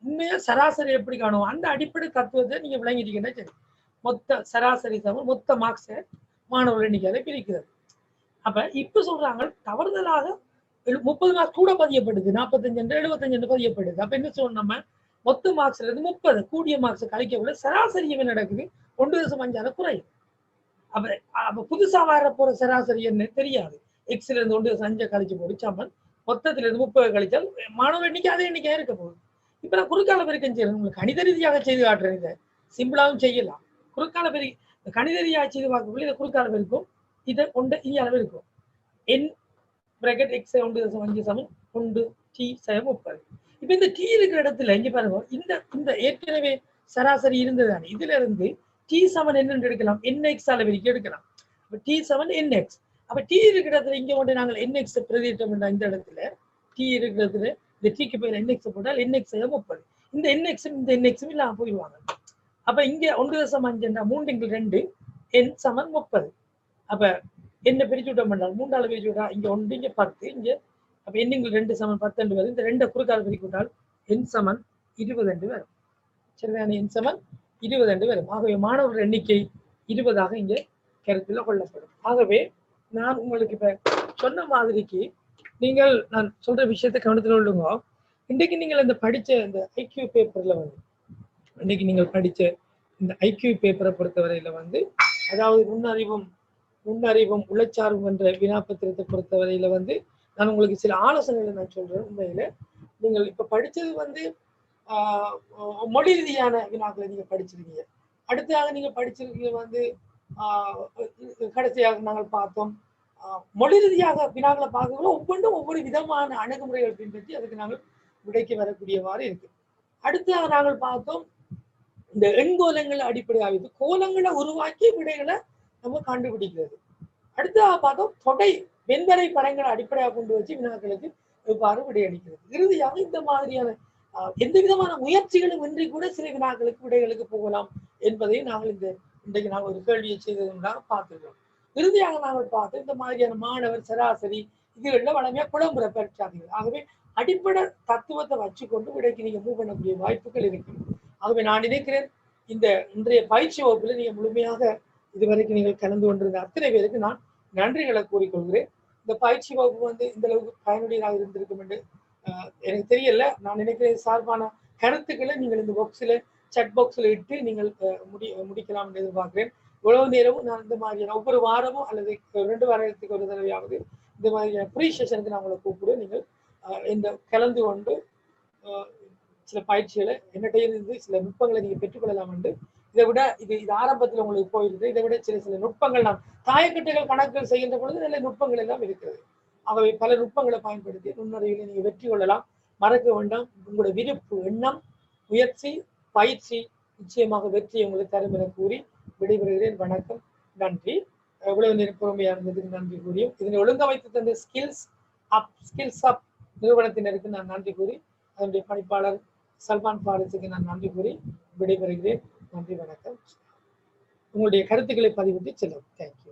உண்மையா சராசரி எப்படி காணும், அந்த அடிப்படை தத்துவத்தை நீங்க விளங்கிட்டீங்கன்னா சரி. மொத்த சராசரி சமன் மொத்த மார்க்ஸை மாணவர்கள் எண்ணிக்கையால பிரிக்கிறது. அப்ப இப்ப சொல்றாங்க தவறுதலாக 30 மார்க்ஸ் கூட பதியப்படுது, 45 என்று 75 பதியப்படுது. அப்ப என்ன சொல்லணும், நம்ம மொத்த மார்க்ஸ்ல இருந்து 30 கூடிய மார்க்ஸ் கழிக்கவில்லை, சராசரி என்ன நடக்குது 1.5 குறையும். அப்ப புதுசா வர போற சராசரி என்ன தெரியாது. எக்ஸ்ல இருந்து 1.5 கழிச்சு போடு சமன் மொத்தத்துல இருந்து 30 கழிச்சால் மாணவர் எண்ணிக்கை அதே எண்ணிக்கையா இருக்க போகுது. இப்ப நான் குறுக்கால பெருக்கம் செய்யணும், உங்களுக்கு கணித ரீதியாக செய்து காட்டுறேன். இதை சிம்பிளாவும் செய்யலாம். குறுக்கால கணித ரீதியாக செய்து பார்க்கக்கூடிய இதை குறுக்கால பெருக்கும், இதை ஒன்று இ அளவு இருக்கும். என் பிராக்கெட் எக்ஸ் 1.5 சமன் 1 டி 30. இப்ப இந்த டி இருக்கிற இடத்துல இங்க பாருங்க, இந்த ஏற்கனவே சராசரி இருந்ததானே, இதுல இருந்து டி சமன் என்னன்னு எடுக்கலாம், என் எக்ஸ் அளவிற்கு எடுக்கலாம். அப்ப டி சமன் என் எக்ஸ். அப்ப டி இருக்கிற இடத்துல இங்க வந்து நாங்கள் என் எக்ஸ் பிரதியிட்டோம். இந்த இடத்துல டி இருக்கிறதுல இந்த டிக்கு பேர் என் எக்ஸ் போட்டால் என் எக்ஸ் 30. இந்த என் எக்ஸ் இந்த என் எக்ஸும் இல்லாம போயிடுவாங்க. அப்ப இங்க 1.5 3 என் சமன் 30. அப்ப என்ன பிரிச்சு விட்டோம் என்றால் 3ஆல பிரிச்சு விட்டா இங்க 1 இங்க 10 இங்க. அப்ப எண்ணிங்கள் 2 சமன் 10 என்று வரும். இந்த 2 குறுக்கால பிரிச்சு விட்டால் என் சமன் 20 என்று வரும். சரிதானே? என் சமன் 20 என்று வரும். ஆகவே மாணவர்கள் எண்ணிக்கை 20ஆக இங்க கருத்துல கொள்ளப்படும். ஆகவே நான் உங்களுக்கு இப்ப சொன்ன மாதிரிக்கு நான் சொல்ற விஷயத்தை கவனத்தில் கொள்ளுங்க. இன்றைக்கு நீங்கள் இந்த படிச்ச இந்த ஐக்யூ பேப்பர்ல வந்து இன்னைக்கு நீங்கள் படிச்ச இந்த ஐக்யூ பேப்பரை பொறுத்தவரையில வந்து, அதாவது முன்னறிவும் உளச்சார்பும் என்ற வினாப்பத்திரத்தை பொறுத்தவரையில வந்து நான் உங்களுக்கு சில ஆலோசனைகளை நான் சொல்றேன். உண்மையில நீங்கள் இப்ப படிச்சது வந்து மொழி ரீதியான வினாக்களை நீங்க படிச்சிருக்கீங்க. அடுத்ததாக நீங்க படிச்சிருக்கீங்க வந்து கடைசியாக நாங்கள் பார்த்தோம் மொழி ரீதியாக வினாக்களை பார்க்கக்குள்ள ஒவ்வொன்றும் ஒவ்வொரு விதமான அணுகுமுறைகள் பின்பற்றி அதுக்கு நாங்கள் விடைக்கு வரக்கூடியவாறு இருக்கு. அடுத்து நாங்கள் பார்த்தோம் இந்த எண்கோலங்களை அடிப்படையாக வைத்து கோலங்களை உருவாக்கி விடைகளை நம்ம கண்டுபிடிக்கிறது. அடுத்ததாக பார்த்தோம் தொடை வெண்பறை படங்களை அடிப்படையாக கொண்டு வச்சு வினாக்களுக்கு எவ்வாறு விடையளிக்கிறது. இறுதியாக இந்த மாதிரியான எந்த விதமான முயற்சிகளும் இன்றி கூட சில வினாக்களுக்கு விடைகளுக்கு போகலாம் என்பதை நாங்கள் இன்றைக்கு நாங்கள் ஒரு கேள்வியை செய்ததாக பார்த்துக்கிறோம். இறுதியாக நாங்கள் பார்த்து இந்த மாதிரியான மாணவர் சராசரி இதுகளில் வளமையாக புலம்புற பரீட்சாதிகள். ஆகவே அடிப்படை தத்துவத்தை வச்சுக்கொண்டு விடைக்கு நீங்க மூவ் பண்ணக்கூடிய வாய்ப்புகள் இருக்கு. ஆகவே நான் நினைக்கிறேன் இந்த இன்றைய பயிற்சி வகுப்பில் நீங்க முழுமையாக இதுவரைக்கும் நீங்கள் கலந்து கொண்டிருந்த அத்தனை பேருக்கு நான் நன்றிகளை கூறிக்கொள்கிறேன். இந்த பயிற்சி வகுப்பு இந்த அளவுக்கு பயனுடையதாக இருந்திருக்கும் என்று எனக்கு தெரியல. நான் நினைக்கிறேன் சார்பான கருத்துக்களை நீங்கள் இந்த பாக்ஸில் சட் பாக்ஸில் இட்டு நீங்கள் முடிக்கலாம் என்று எதிர்பார்க்கிறேன். இவ்வளவு நேரமும் நான் இந்த மாதிரியான ஒவ்வொரு வாரமும் அல்லது 2 வாரத்துக்கு ஒரு தடவையாவது இந்த மாதிரியான ப்ரீ செஷனுக்கு நான் உங்களை கூப்பிடுவேன். நீங்கள் இந்த கலந்து கொண்டு சில பயிற்சிகளை என்னிடையிலிருந்து சில நுட்பங்களை நீங்கள் பெற்றுக்கொள்ளலாம் என்று இதை விட இது ஆரம்பத்தில் உங்களுக்கு போயிருக்கு. இதை விட சில நுட்பங்கள் நாம் தாயக்கட்டைகள் கணக்குகள் செய்கின்ற பொழுது நல்ல நுட்பங்கள் எல்லாம் இருக்கிறது. ஆகவே பல நுட்பங்களை பயன்படுத்தி நுண்ணறிவில் நீங்கள் வெற்றி கொள்ளலாம். மறக்க வேண்டாம், உங்களோட விருப்பு, எண்ணம், முயற்சி, பயிற்சி நிச்சயமாக வெற்றி உங்களுக்கு தரும் என கூறி விடைபெறுகிறேன். வணக்கம், நன்றி. இவ்வளவு நேரம் பொறுமையா இருந்ததுக்கு நன்றி கூறியும் இதனை ஒழுங்கமைத்து தந்த ஸ்கில்ஸ் அப் நிறுவனத்தினருக்கு நான் நன்றி கூறி அதனுடைய பணிப்பாளர் சல்மான் ஃபாரிஸுக்கு நான் நன்றி கூறி விடைபெறுகிறேன். நன்றி, வணக்கம். உங்களுடைய கருத்துக்களை பதிவிட்டு செல்லும். தேங்க்யூ.